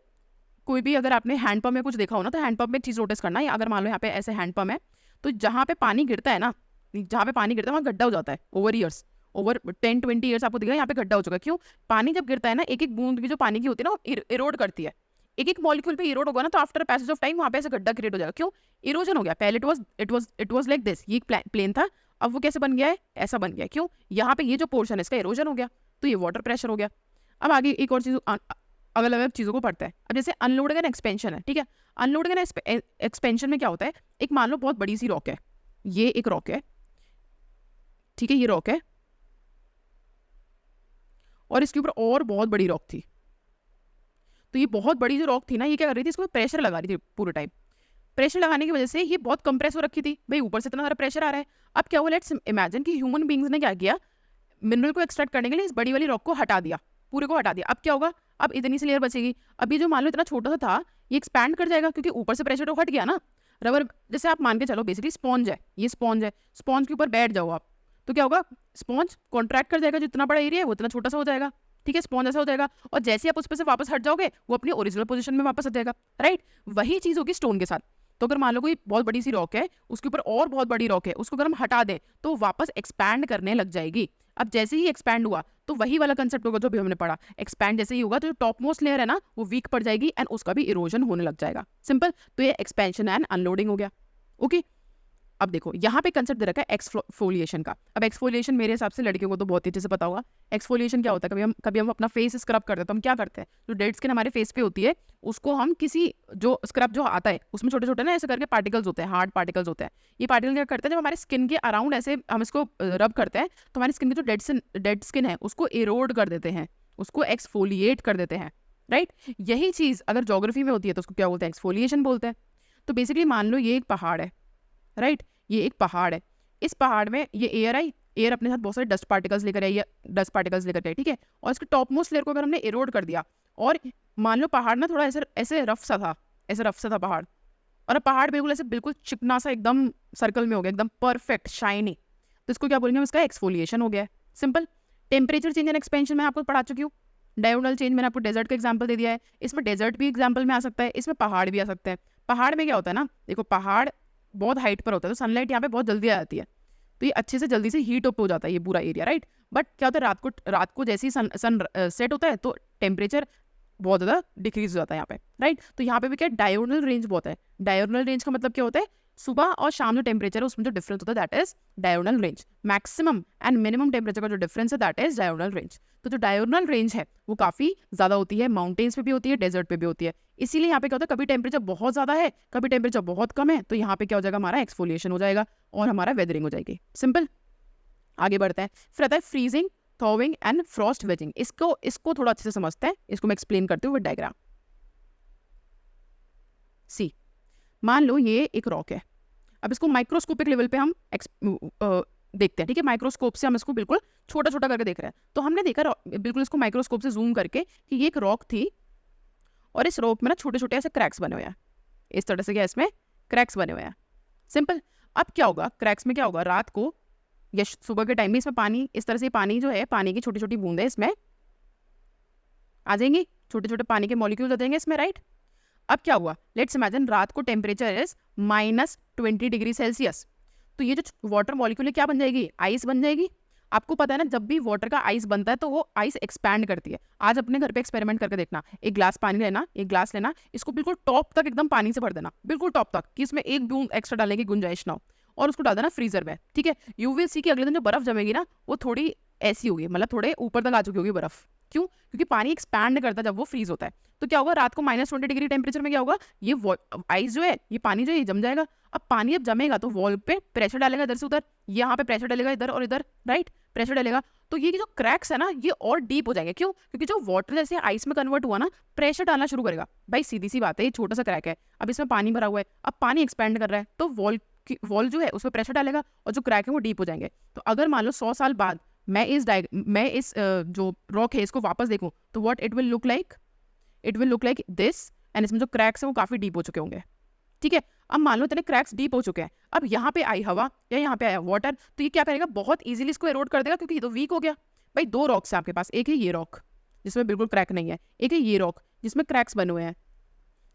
कोई भी, अगर आपने हैंडपम्प में कुछ देखा हो ना, तो हैंडपम्प में एक चीज नोटिस करना है, अगर मान लो यहाँ पे ऐसे हैंडपम्प है, तो जहाँ पे पानी गिरता है ना, जहाँ पे पानी गिरता है वहाँ गड्ढा हो जाता है ओवर ईयर्स, ओवर 10-20 ईयर्स आपको दिखेगा यहाँ पे गड्ढा हो चुका है। क्यों, पानी जब गिरता है ना, एक एक बूंद की जो पानी की होती है ना, वो इरोड करती है, एक एक मॉलिक्यूल पे इरोड होगा ना, तो आफ्टर पैसेज ऑफ टाइम वहाँ पे ऐसे गड्ढा क्रिएट हो जाएगा। क्यों, इरोजन हो गया। पहले इट वाज लाइक दिस, ये प्लेन था, अब वो कैसे बन गया है, ऐसा बन गया। क्यों, यहाँ पे ये जो पोर्शन है इसका इरोजन हो गया, तो ये वाटर प्रेशर हो गया। अब आगे एक और चीज, अलग अलग चीज़ों को पढ़ता है। अब जैसे अनलोडिंग एंड एक्सपेंशन है, ठीक है। अनलोडिंग एंड एक्सपेंशन में क्या होता है, एक मान लो बहुत बड़ी सी रॉक है, ये एक रॉक है, ठीक है, ये रॉक है, और इसके ऊपर और बहुत बड़ी रॉक थी। तो ये बहुत बड़ी जो रॉक थी ना, ये क्या कर रही थी, इसको प्रेशर लगा रही थी पूरे टाइम। प्रेशर लगाने की वजह से ये बहुत कंप्रेस हो रखी थी, भाई ऊपर से इतना सारा प्रेशर आ रहा है। अब क्या हुआ, लेट्स इमेजिन कि ह्यूमन बींग्स ने क्या किया, मिनरल को एक्सट्रैक्ट करने के लिए इस बड़ी वाली रॉक को हटा दिया, पूरे को हटा दिया। अब क्या होगा, अब इतनी सी लेयर बचेगी। अब ये जो मान लो इतना छोटा सा था, ये एक्सपैंड कर जाएगा, क्योंकि ऊपर से प्रेशर तो हट गया ना। रबर, जैसे आप मान के चलो बेसिकली स्पॉन्ज है, ये स्पॉन्ज है, स्पॉन्ज के ऊपर बैठ जाओ आप, तो क्या होगा, स्पॉन्ज कॉन्ट्रैक्ट कर जाएगा, जितना बड़ा एरिया है वो इतना छोटा सा हो जाएगा, ठीक है, स्पॉन्ज ऐसा हो जाएगा। और जैसे आप उस पर से वापस हट जाओगे, वो अपनी ओरिजिनल पोजीशन में वापस आ जाएगा, राइट। वही चीज होगी स्टोन के साथ। तो अगर मान लो कोई बहुत बड़ी सी रॉक है, उसके ऊपर और बहुत बड़ी रॉक है, उसको अगर हम हटा दें तो वापस एक्सपैंड करने लग जाएगी। अब जैसे ही एक्सपैंड हुआ, तो वही वाला कंसेप्ट होगा जो भी हमने पढ़ा, एक्सपैंड जैसे ही होगा तो जो टॉप मोस्ट लेयर है ना, वो वीक पड़ जाएगी एंड उसका भी इरोजन होने लग जाएगा। सिंपल। तो ये एक्सपेंशन एंड अनलोडिंग हो गया। ओके, अब देखो यहाँ पे कंसेप्ट दे रखा है एक्सफोलिएशन का। अब एक्सफोलिएशन मेरे हिसाब से लड़कियों को तो बहुत ही अच्छे से पता होगा। एक्सफोलिएशन क्या होता है, कभी हम अपना फेस स्क्रब करते हैं, तो हम क्या करते हैं, जो डेड स्किन हमारे फेस पे होती है, उसको हम किसी जो स्क्रब जो आता है उसमें छोटे छोटे ना ऐसे करके पार्टिकल्स होते हैं, हार्ड पार्टिकल्स होते हैं। ये पार्टिकल क्या करते हैं, जब हमारे स्किन के अराउंड ऐसे हम इसको रब करते हैं, तो हमारी स्किन की जो डेड स्किन है उसको इरोड कर देते हैं, उसको एक्सफोलिएट कर देते हैं, राइट। यही चीज़ अगर ज्योग्राफी में होती है तो उसको क्या बोलते हैं, एक्सफोलिएशन बोलते हैं। तो बेसिकली मान लो ये एक पहाड़ है, राइट, ये एक पहाड़ है, इस पहाड़ में ये एयर आई, एयर अपने साथ बहुत सारे डस्ट पार्टिकल्स लेकर आई, डस्ट पार्टिकल्स लेकर आई, ठीक है। और इसके टॉप मोस्ट लेयर को अगर हमने इरोड कर दिया, और मान लो पहाड़ ना थोड़ा ऐसे ऐसे रफ सा था, ऐसे रफ सा था पहाड़, और अब पहाड़ बिल्कुल ऐसे बिल्कुल चिकना सा एकदम सर्कल में हो गया, एकदम परफेक्ट शाइनी, तो इसको क्या बोलेंगे, इसका एक्सफोलिएशन हो गया है। Simple. Temperature change and expansion में आपको पढ़ा चुकी हूँ। डायगोनल चेंज मैंने आपको डेजर्ट का एग्जाम्पल दे दिया है, इसमें डेजर्ट भी एग्जाम्पल में आ सकता है, इसमें पहाड़ भी आ सकते हैं। पहाड़ में क्या होता है ना, देखो पहाड़ बहुत हाइट पर होता है, तो सनलाइट यहाँ पे बहुत जल्दी आ जाती है, तो ये अच्छे से जल्दी से हीट अप हो जाता है ये पूरा एरिया, राइट। बट क्या होता है, रात को जैसे ही सन सेट होता है तो टेम्परेचर बहुत ज़्यादा डिक्रीज हो जाता है यहाँ पे, राइट। तो यहाँ पे भी क्या डायगोनल रेंज बहुत है। डायगोनल रेंज का मतलब क्या होता है, सुबह और शाम जो टेम्परेचर है उसमें जो डिफरेंस होता है that is diagonal range. Maximum and minimum temperature का जो डिफरेंस है दैट इज डायगोनल रेंज। तो जो डायगोनल रेंज है वो काफी ज्यादा होती है, माउंटेन्स पे भी होती है, डेजर्ट पे भी होती है। इसीलिए यहाँ पे क्या होता है, कभी टेम्परेचर बहुत ज्यादा है, कभी टेम्परेचर बहुत कम है, तो यहाँ पे क्या हो जाएगा, हमारा एक्सफोलिएशन हो जाएगा और हमारा वेदरिंग हो जाएगी। सिंपल। आगे बढ़ते हैं। फिर आता है फ्रीजिंग, थॉविंग एंड फ्रॉस्ट वेजिंग। इसको थोड़ा अच्छे से समझते हैं, इसको मैं एक्सप्लेन करती हूँ विद डायग्राम। सी, मान लो ये एक रॉक है। अब इसको माइक्रोस्कोपिक लेवल पे हम देखते हैं, ठीक है। माइक्रोस्कोप से हम इसको बिल्कुल छोटा छोटा करके देख रहे हैं। तो हमने देखा बिल्कुल इसको माइक्रोस्कोप से जूम करके कि ये एक रॉक थी और इस रॉक में ना छोटे छोटे ऐसे क्रैक्स बने हुए हैं। इस तरह से क्या इसमें क्रैक्स बने हुए हैं। सिंपल। अब क्या होगा, क्रैक्स में क्या होगा, रात को या सुबह के टाइम में इसमें पानी, इस तरह से पानी जो है, पानी की छोटी छोटी बूंदें इसमें आ जाएंगी, छोटे छोटे पानी के मॉलिक्यूल्स आ जाएंगे इसमें, राइट। अब क्या हुआ, लेट्स इमेजिन रात को टेम्परेचर इज -20 डिग्री सेल्सियस। तो ये जो वाटर मॉलिक्यूल है क्या बन जाएगी, आइस बन जाएगी। आपको पता है ना, जब भी वाटर का आइस बनता है तो वो आइस एक्सपैंड करती है। आज अपने घर पे एक्सपेरिमेंट करके देखना, एक ग्लास पानी लेना, एक ग्लास लेना, इसको बिल्कुल टॉप तक एकदम पानी से भर देना, बिल्कुल टॉप तक, कि इसमें एक बूंद एक्स्ट्रा डालने की गुंजाइश ना हो, और उसको डाल देना फ्रीजर में, ठीक है। यू विल सी कि अगले दिन जो बर्फ जमेगी ना वो थोड़ी ऐसी होगी, मतलब थोड़े ऊपर तक आ चुकी होगी बर्फ। क्यों? क्योंकि पानी एक्सपैंड करता है जब वो फ्रीज होता है। तो क्या होगा, रात को -20 डिग्री टेम्परेचर में क्या होगा, ये आइस जो है, ये पानी जो है, ये जम जाएगा। अब पानी जब जमेगा तो वॉल पे प्रेशर डालेगा इधर से उधर, यहाँ पे प्रेशर डालेगा इधर और इधर, राइट, प्रेशर डालेगा। तो ये जो क्रैक्स है ना, ये और डीप हो जाएंगे। क्यों? क्योंकि जो वाटर जैसे आइस में कन्वर्ट हुआ ना, प्रेशर डालना शुरू करेगा। भाई सीधी सी बात है, ये छोटा सा क्रैक है, अब इसमें पानी भरा हुआ है, अब पानी एक्सपैंड कर रहा है, तो वॉल जो है उस पर प्रेशर डालेगा और जो क्रैक है वो डीप हो जाएंगे। तो अगर मान लो 100 साल बाद मैं इस जो रॉक है इसको वापस देखूं, तो what it will look like, it will look like this. And इसमें जो क्रैक्स हैं वो काफी डीप हो चुके होंगे, ठीक है। अब मान लो इतने क्रैक्स डीप हो चुके हैं, अब यहाँ पे आई हवा या यहाँ पे आया वाटर, तो ये क्या करेगा, बहुत इजीली इसको एरोड कर देगा, क्योंकि ये तो वीक हो गया। भाई दो रॉक्स है आपके पास, एक है ये रॉक जिसमें बिल्कुल क्रैक नहीं है, एक है ये रॉक जिसमें क्रैक्स बने हुए हैं।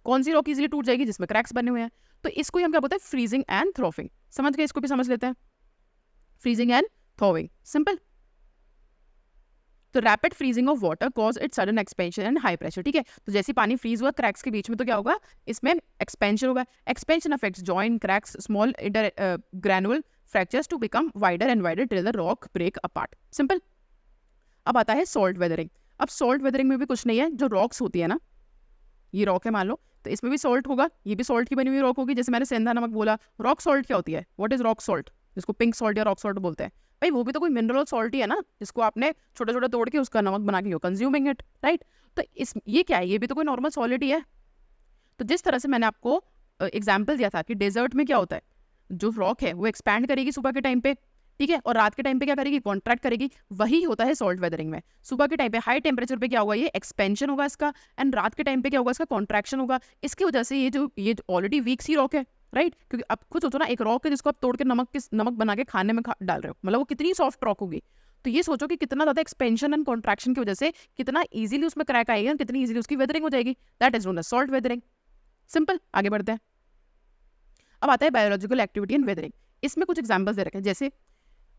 कौन सी रॉक इजीली टूट जाएगी, जिसमें क्रैक्स बने हुए हैं। तो इसको हम क्या बोलते हैं, फ्रीजिंग एंड थ्रॉविंग। समझ गए, इसको भी समझ लेते हैं, फ्रीजिंग एंड थ्रॉविंग। सिंपल। तो rapid freezing of water cause it sudden expansion and high pressure, ठीक है। तो जैसे पानी फ्रीज हुआ क्रैक्स के बीच में, तो क्या होगा, इसमें एक्सपेंशन होगा। Expansion affects joint cracks small granular fractures to become wider and wider till the rock break apart. Simple. अब आता है सॉल्ट वेदरिंग। अब सॉल्ट वेदरिंग में भी कुछ नहीं है, जो रॉक्स होती है ना, ये रॉक है मान लो, तो इसमें भी सॉल्ट होगा, ये भी सॉल्ट की बनी हुई रॉक होगी। जैसे मैंने सेंधा नमक बोला, रॉक सॉल्ट क्या होती है, व्हाट इज रॉक सॉल्ट, जिसको पिंक सॉल्ट या रॉक सॉल्ट बोलते हैं। भाई वो भी तो कोई मिनरल सॉल्ट ही है ना, जिसको आपने छोटा छोटा तोड़ के उसका नमक बना के कंज्यूमिंग इट, राइट। तो ये क्या है, ये भी तो कोई नॉर्मल सॉलिड ही है। तो जिस तरह से मैंने आपको एग्जाम्पल दिया था कि डेजर्ट में क्या होता है, जो रॉक है वो एक्सपैंड करेगी सुबह के टाइम पे, ठीक है, और रात के टाइम पे क्या करेगी, कॉन्ट्रैक्ट करेगी। वही होता है सॉल्ट वेदरिंग में। सुबह के टाइम पे हाई टेम्परेचर पे क्या होगा, ये एक्सपेंशन होगा इसका, एंड रात के टाइम पे क्या होगा, इसका कॉन्ट्रैक्शन होगा। इसकी वजह से ये ऑलरेडी वीक सी रॉक है, राइट। क्योंकि अब खुद सोचो ना, एक रॉक है जिसको आप तोड़ के नमक बना के खाने में डाल रहे हो, मतलब वो कितनी सॉफ्ट रॉक होगी। तो ये सोचो कि कितना ज्यादा एक्सपेंशन एंड कॉन्ट्रैक्शन की वजह से कितना इजीली उसमें क्रैक आएगा, कितनी इजीली उसकी वेदरिंग हो जाएगी। That is known as salt weathering. Simple. आगे बढ़ते हैं। अब आता है बायोलॉजिकल एक्टिविटी एंड वेदरिंग। इसमें कुछ एग्जाम्पल्स दे रखे हैं, जैसे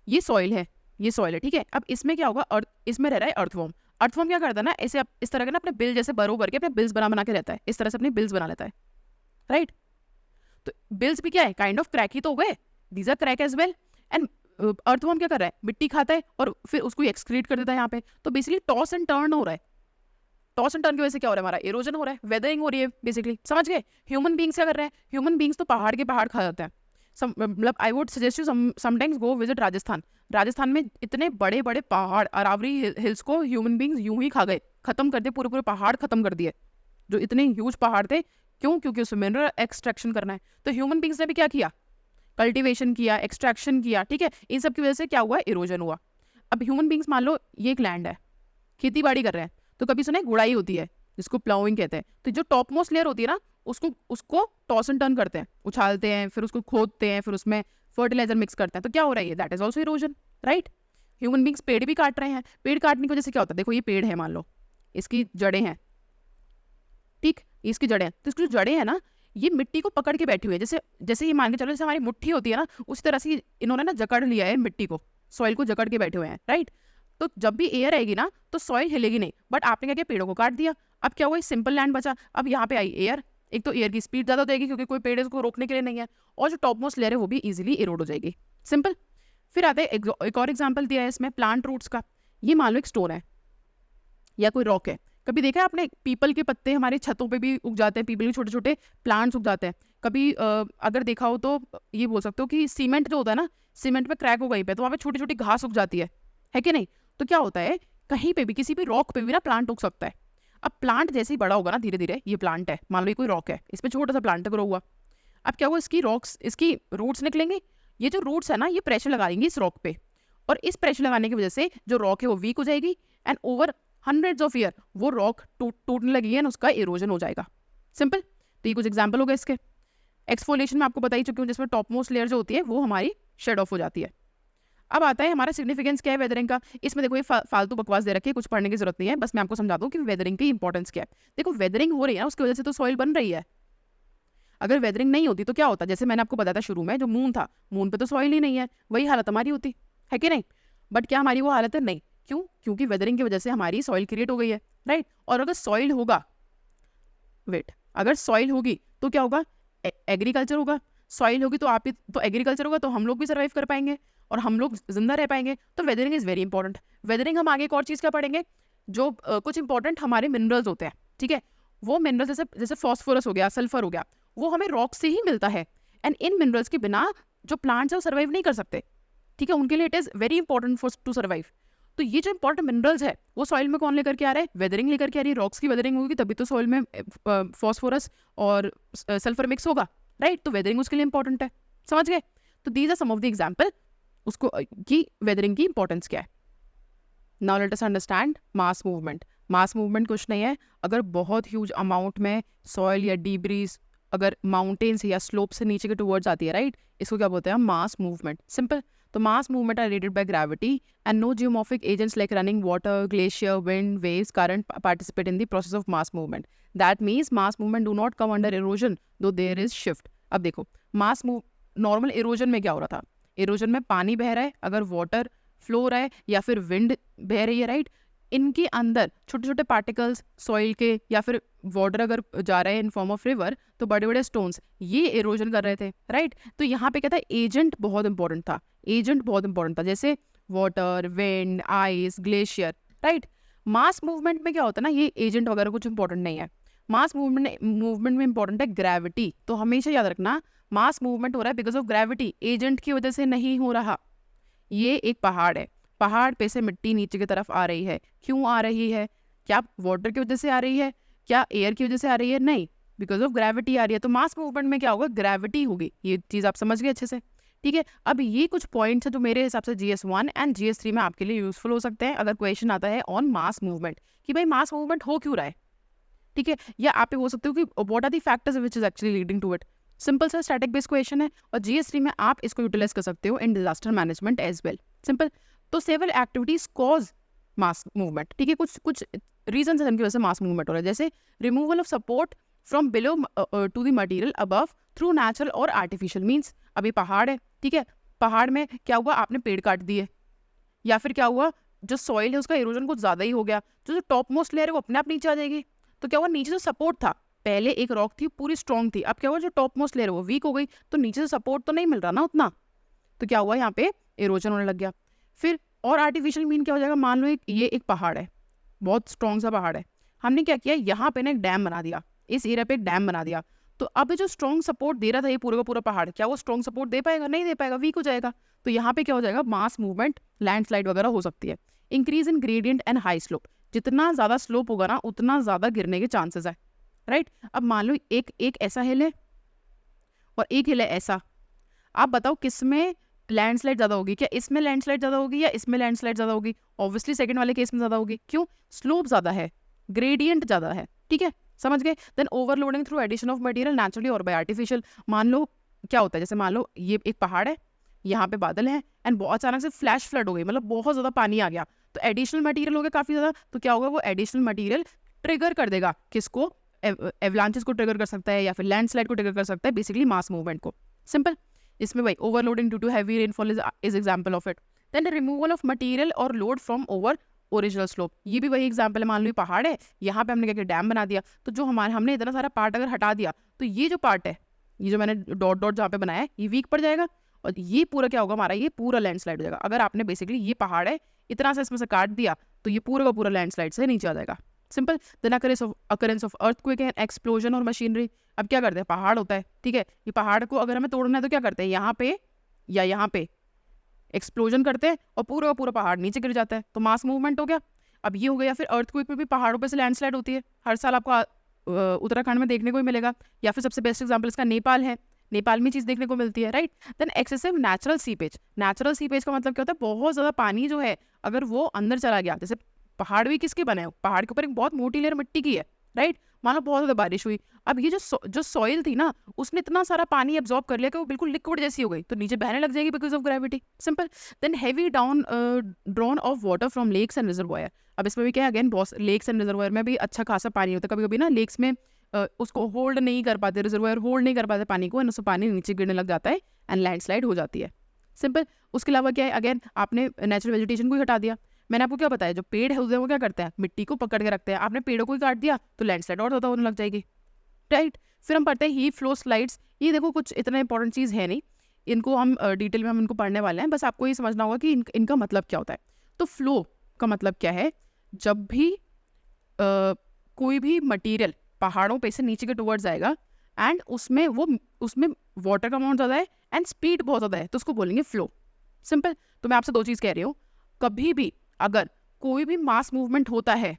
ये सॉइल है, ठीक है। अब इसमें क्या होगा, इसमें रह रहा है अर्थवॉर्म। अर्थवॉर्म क्या करता है ना, ऐसे इस तरह के ना अपने बिल जैसे बरो करके अपने बिल्स बना के रहता है, इस तरह से अपने बिल्स बना लेता है, राइट। तो बिल्स भी क्या है, काइंड ऑफ क्रैक ही तो हो गए, these are crack as well. And earthworm क्या कर रहा है, मिट्टी खाता है और फिर उसको एक्सक्रीट कर देता है यहाँ पे। तो बेसिकली टॉस एंड टर्न हो रहा है। टॉस एंड टर्न की वजह से क्या हो रहा है, हमारा एरोजन हो रहा है, वेदरिंग हो रही है बेसिकली। समझ गए। ह्यूमन बींग्स क्या कर रहे हैं, ह्यूमन बींग्स तो पहाड़ के पहाड़ खा जाते हैं। मतलब I would suggest you sometimes go visit Rajasthan. Rajasthan में इतने बड़े बड़े पहाड़, अरावली हिल्स को ह्यूमन बींग्स यूं ही खा गए, खत्म कर दिए, पूरे पूरे पहाड़ खत्म कर दिए, जो इतने ह्यूज पहाड़ थे। क्यों? क्योंकि उसमें मिनरल एक्सट्रैक्शन करना है। तो ह्यूमन बींग्स ने भी क्या किया, कल्टिवेशन किया, एक्सट्रैक्शन किया, ठीक है। इन सब की वजह से क्या हुआ, इरोजन हुआ। अब ह्यूमन बींग्स मान लो ये एक लैंड है, खेती बाड़ी कर रहे हैं, तो कभी सुना है गुड़ाई होती है, जिसको प्लाउइंग कहते हैं। तो जो टॉप मोस्ट लेयर होती है ना, उसको टॉस एंड टर्न करते हैं, उछालते हैं, फिर उसको खोदते हैं, फिर उसमें फर्टिलाइजर मिक्स करते हैं। तो क्या हो रहा है, that is also erosion, right. Human beings पेड़ भी काट रहे हैं। पेड़ काटने की वजह से क्या होता है, देखो ये पेड़ है मान लो, इसकी जड़ें हैं, ठीक, इसकी जड़ें, तो इसकी जो जड़ें हैं ना, ये मिट्टी को पकड़ के बैठी हुई है। जैसे ये मान के चलो, जैसे हमारी मुट्ठी होती है ना, उसी तरह से इन्होंने ना जकड़ लिया है मिट्टी को, सॉइल को जकड़ के बैठे हुए हैं, राइट। तो जब भी एयर आएगी ना, तो सॉइल हिलेगी नहीं। बट आपने क्या किया, पेड़ों को काट दिया। अब क्या हुआ, सिंपल लैंड बचा। अब यहाँ पे आई एयर, एक तो एयर की स्पीड ज़्यादा हो जाएगी क्योंकि कोई पेड़ इसको रोकने के लिए नहीं है, और जो टॉप मोस्ट लेयर है वो भी ईजिली इरोड हो जाएगी। सिंपल। फिर आते हैं एक और एग्जाम्पल दिया है इसमें प्लांट रूट्स का। ये मान लो एक स्टोन है या कोई रॉक है। कभी देखा है आपने पीपल के पत्ते हमारे छतों पे भी उग जाते हैं, पीपल के छोटे छोटे प्लांट्स उग जाते हैं। कभी अगर देखा हो तो ये बोल सकते हो कि सीमेंट जो होता है ना, सीमेंट में क्रैक हो गई पे तो वहाँ पे छोटी छोटी घास उग जाती है कि नहीं? तो क्या होता है, कहीं पे भी किसी भी रॉक पे भी ना प्लांट उग सकता है। अब प्लांट जैसे ही बड़ा होगा ना धीरे धीरे, ये प्लांट है, मान लो ये कोई रॉक है, इसमें छोटा सा प्लांट ग्रो हुआ। अब क्या हुआ, इसकी रूट्स निकलेंगे। ये जो रूट्स है ना ये प्रेशर लगाएंगे इस रॉक पे, और इस प्रेशर लगाने की वजह से जो रॉक है वो वीक हो जाएगी, and over hundreds of year वो रॉक टूटने लगी है, उसका इरोजन हो जाएगा। सिंपल। तो ये कुछ एग्जाम्पल हो गए इसके। एक्सफोलिएशन में आपको बता ही चुकी हूँ, जिसमें टॉप मोस्ट लेयर जो होती है वो हमारी शेड ऑफ हो जाती है। अब आता है हमारा सिग्निफिकेंस क्या है वेदरिंग का। इसमें देखो ये फालतू बकवास दे रखी है, कुछ पढ़ने की जरूरत नहीं है, बस मैं आपको समझा दूं कि वेदरिंग की इंपॉर्टेंस क्या है। देखो वेदरिंग हो रही है ना, उसकी वजह से तो सॉइल बन रही है। अगर वेदरिंग नहीं होती तो क्या होता, जैसे मैंने आपको बताया था शुरू में, जो मून था, मून पे तो सॉइल ही नहीं है, वही हालत हमारी होती है कि नहीं? बट क्या हमारी वो हालत है? नहीं। क्यों? क्योंकि वेदरिंग की वजह से हमारी सॉइल क्रिएट हो गई है, राइट? और अगर सॉइल होगा, अगर सॉइल होगी तो क्या होगा? एग्रीकल्चर होगा। सॉइल होगी तो आप तो एग्रीकल्चर होगा, तो हम लोग भी सर्वाइव कर पाएंगे और हम लोग जिंदा रह पाएंगे। तो weathering is very important. Weathering हम आगे एक और चीज़ क्या पढ़ेंगे, जो कुछ इंपॉर्टेंट हमारे मिनरल्स होते हैं, ठीक है? वो मिनरल्स जैसे जैसे फॉस्फोरस हो गया, सल्फर हो गया, वो हमें रॉक से ही मिलता है, एंड इन मिनरल्स के बिना जो प्लांट्स है वो सर्वाइव नहीं कर सकते, ठीक है? उनके लिए it is very important for to survive. तो ये जो इंपॉर्टेंट मिनरल्स है वो सॉइल में कौन लेकर के आ रहा है? वेदरिंग लेकर के आ रही है। रॉक्स की वेदरिंग होगी तभी तो सॉइल में फॉस्फोरस और सल्फर मिक्स होगा, राइट? तो वेदरिंग उसके लिए इंपॉर्टेंट है। समझ गए? तो these are some of the example उसको की वेदरिंग की इंपॉर्टेंस क्या है। Now let us understand mass movement. Mass movement कुछ नहीं है, अगर बहुत ह्यूज अमाउंट में सॉइल या डीब्रीज अगर माउंटेन्स या स्लोप से नीचे के टुवर्ड्स आती है, राइट? इसको क्या बोलते हैं? Mass movement. सिंपल। तो mass movement are rated by gravity and no geomorphic agents like running water, glacier, wind, waves, current participate in the process of mass movement. That means mass movement do not come under erosion though there is shift. अब देखो मास move, normal erosion में क्या हो रहा था? Erosion में पानी बह रहा है, अगर वाटर फ्लो हो रहा है या फिर विंड बह रही है, राइट? इनके अंदर छोटे छोटे पार्टिकल्स सॉइल के या फिर वाटर अगर जा रहे हैं इन फॉर्म ऑफ रिवर, तो बड़े बड़े स्टोन्स ये इरोजन कर रहे थे, राइट? तो यहाँ पे क्या था? एजेंट बहुत इंपॉर्टेंट था। एजेंट बहुत इंपॉर्टेंट था, जैसे water, wind, ice, glacier, right? Mass movement में क्या होता है ना, ये एजेंट वगैरह कुछ इंपॉर्टेंट नहीं है। मास मूवमेंट में इंपॉर्टेंट है ग्रेविटी। तो हमेशा याद रखना, मास मूवमेंट हो रहा है बिकॉज ऑफ ग्रेविटी, एजेंट की वजह से नहीं हो रहा। ये एक पहाड़ है, पहाड़ पे से मिट्टी नीचे की तरफ आ रही है। क्यों आ रही है? क्या वाटर की वजह से आ रही है? क्या एयर की वजह से आ रही है? नहीं, बिकॉज ऑफ ग्रेविटी आ रही है। तो मास मूवमेंट में क्या होगा? ग्रेविटी होगी। ये चीज़ आप समझ गए अच्छे से, ठीक है? अब ये कुछ पॉइंट्स है जो मेरे हिसाब से GS1 एंड GS3 में आपके लिए यूजफुल हो सकते हैं अगर क्वेश्चन आता है ऑन मास मूवमेंट, कि भाई मास मूवमेंट हो क्यों रहा है, ठीक है? या आप पे हो सकते हो कि what are the factors which is actually leading to it. Simple सा स्टैटिक बेस्ड क्वेश्चन है, और GS3 में आप इसको यूटिलाइज कर सकते हो in disaster management as well. Simple. तो several activities cause mass movement, ठीक है? कुछ रीजन है जिनकी वजह से मास मूवमेंट हो रहा है, जैसे removal of support from below to the material above through natural और आर्टिफिशियल मीन्स। अभी पहाड़ है, ठीक है? पहाड़ में क्या हुआ? आपने पेड़ काट दिए, या फिर क्या हुआ? जो सॉइल है उसका इरोजन कुछ ज्यादा ही हो गया, जो टॉप मोस्ट लेयर है वो अपने आप नीचे आ जाएगी। तो क्या हुआ? नीचे जो सपोर्ट था, पहले एक रॉक थी पूरी स्ट्रॉन्ग थी, अब क्या हुआ? जो टॉप मोस्ट लेयर है वो वीक हो गई, तो नीचे से सपोर्ट तो नहीं मिल रहा ना उतना, तो क्या हुआ? यहाँ पे इरोजन होने लग गया। फिर और आर्टिफिशियल मीन क्या हो जाएगा? मान लो ये एक पहाड़ है, बहुत स्ट्रॉन्ग सा पहाड़ है, हमने क्या किया? यहाँ पे ना एक डैम बना दिया, इस एरिया पे एक डैम बना दिया। तो अब जो स्ट्रॉन्ग सपोर्ट दे रहा था ये पूरा का पूरा पहाड़, क्या वो स्ट्रॉन्ग सपोर्ट दे पाएगा? नहीं दे पाएगा, वीक हो जाएगा। तो यहाँ पे क्या हो जाएगा? मास मूवमेंट, लैंडस्लाइड वगैरह हो सकती है। Increase in gradient and high slope, जितना ज्यादा स्लोप होगा ना उतना ज्यादा गिरने के चांसेस है, राइट? अब मान लो एक ऐसा हिल है और एक हिल है ऐसा, आप बताओ किसमें लैंडस्लाइड ज्यादा होगी? क्या इसमें लैंडस्लाइड ज्यादा होगी या इसमें लैंडस्लाइड ज्यादा होगी? ऑब्वियसली सेकंड वाले केस में ज्यादा होगी। क्यों? स्लोप ज्यादा है, ग्रेडियंट ज्यादा है, ठीक है? समझ गए? Then overloading through addition of material naturally और बाय आर्टिफिशियल। मान लो क्या होता है, जैसे मान लो ये एक पहाड़ है, यहाँ पे बादल है, एंड बहुत अचानक से फ्लैश फ्लड हो गई, मतलब बहुत ज्यादा पानी आ गया, तो एडिशनल मटेरियल हो गया काफी ज्यादा। तो क्या होगा? वो एडिशनल मटेरियल ट्रिगर कर देगा किसको? एवलांचेस को ट्रिगर कर सकता है या फिर लैंडस्लाइड को ट्रिगर कर सकता है, बेसिकली मास मूवमेंट को। सिंपल। इसमें भाई overloading due to heavy rainfall is example of it. Then the removal of material और load from over original slope. ये भी वही एग्जाम्पल है, मान लो ये पहाड़ है, यहाँ पे हमने क्या किया, डैम बना दिया, तो जो हमने इतना सारा पार्ट अगर हटा दिया तो ये जो पार्ट है, ये जो मैंने डॉट डॉट जहाँ पे बनाया है, ये वीक पड़ जाएगा और ये पूरा क्या होगा हमारा, ये पूरा लैंडस्लाइड हो जाएगा। अगर आपने बेसिकली ये पहाड़ है इतना सा इसमें से काट दिया तो ये पूरा का पूरा लैंडस्लाइड से नीचे आ जाएगा। Simple. Then occurrence of earthquake and explosion और मशीनरी। अब क्या करते हैं, पहाड़ होता है, ठीक है, ये पहाड़ को अगर हमें तोड़ना है तो क्या करते हैं, यहाँ पे या यहाँ पे एक्सप्लोजन करते हैं और पूरा का पूरा पहाड़ नीचे गिर जाता है, तो मास मूवमेंट हो गया। अब ये हो गया। फिर अर्थक्वेक में भी पहाड़ों पे से लैंडस्लाइड होती है, हर साल आपको उत्तराखंड में देखने को ही मिलेगा, या फिर सबसे बेस्ट एग्जांपल इसका नेपाल है, नेपाल में चीज़ देखने को मिलती है, right. Then excessive natural seepage. Natural seepage का मतलब क्या होता है, बहुत ज़्यादा पानी जो है अगर वो अंदर चला गया, जैसे पहाड़ भी किसके बने हो, पहाड़ के ऊपर एक बहुत मोटी लेयर मिट्टी की है, राइट, मानो बहुत ज़्यादा बारिश हुई, अब ये जो सॉइल थी ना उसने इतना सारा पानी एब्जॉर्ब कर लिया कि वो बिल्कुल लिक्विड जैसी हो गई, तो नीचे बहने लग जाएगी because of gravity. Simple. Then heavy down drawn of water from lakes and reservoir. अब इसमें भी क्या है, अगेन बहुत लेक्स एंड रिजर्वायर में भी अच्छा खासा पानी होता है, कभी कभी ना लेक्स में उसको होल्ड नहीं कर पाते, रिजर्वायर होल्ड नहीं कर पाते पानी को, उससे पानी नीचे गिरने लग जाता है एंड लैंडस्लाइड हो जाती है। सिंपल। उसके अलावा क्या है, अगेन आपने नेचुरल वेजिटेशन को ही हटा दिया। मैंने आपको क्या बताया, जो पेड़ है वो क्या करते हैं, मिट्टी को पकड़ के रखते हैं, आपने पेड़ों को ही काट दिया तो लैंडस्लाइड और ज़्यादा होने लग जाएगी, राइट। फिर हम पढ़ते हैं हीट फ्लो स्लाइड्स। ये देखो कुछ इतना इंपॉर्टेंट चीज़ है नहीं, इनको हम डिटेल में हम इनको पढ़ने वाले हैं, बस आपको ये समझना होगा कि इनका मतलब क्या होता है। तो फ्लो का मतलब क्या है, जब भी कोई भी मटीरियल पहाड़ों पे से नीचे के टुवर्ड्स आएगा एंड उसमें वाटर का अमाउंट ज़्यादा है एंड स्पीड बहुत ज़्यादा है, तो उसको बोलेंगे फ्लो। सिंपल। तो मैं आपसे दो चीज़ कह रही हूँ, कभी भी अगर कोई भी मास मूवमेंट होता है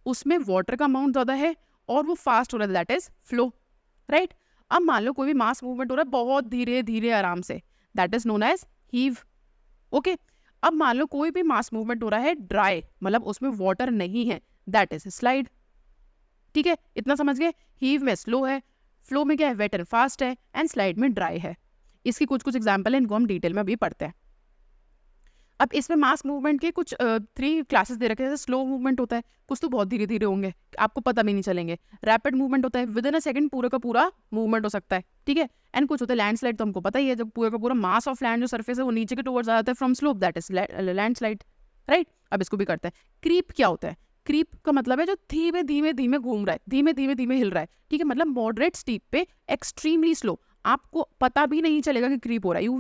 उसमें वाटर का अमाउंट ज़्यादा है और वो फास्ट हो रहा है, दैट इज फ्लो, राइट। अब मान लो कोई भी मास मूवमेंट हो रहा है बहुत धीरे धीरे आराम से, that is known as heave. Okay. अब मान लो कोई भी मास मूवमेंट हो रहा है ड्राई, मतलब उसमें वाटर नहीं है, दैट इज स्लाइड। ठीक है, इतना समझ गए। हीव में स्लो है, फ्लो में क्या है, वेट एंड फास्ट है, एंड स्लाइड में ड्राई है। इसकी कुछ कुछ एग्जाम्पल है, इनको हम डिटेल में अभी पढ़ते हैं। अब इसमें मास मूवमेंट के कुछ 3 क्लासेस दे रखे हैं। जैसे स्लो मूवमेंट होता है, कुछ तो बहुत धीरे धीरे होंगे, आपको पता भी नहीं चलेंगे। रैपिड मूवमेंट होता है, विद इन अ सेकंड पूरा का पूरा मूवमेंट हो सकता है, ठीक है। एंड कुछ होता है लैंडस्लाइड, तो हमको पता ही है, जब पूरा का पूरा मास ऑफ लैंड जो सरफेस है वो नीचे के टुवर्ड्स आ जाता है from slope, that is landslide, right. अब इसको भी करते हैं। क्रीप क्या होता है, क्रीप का मतलब है जो धीमे धीमे धीमे घूम रहा है, धीमे धीमे धीमे हिल रहा है, ठीक है, मतलब मॉडरेट स्टीप पे एक्सट्रीमली स्लो, आपको पता भी नहीं चलेगा कि क्रीप हो रहा है, you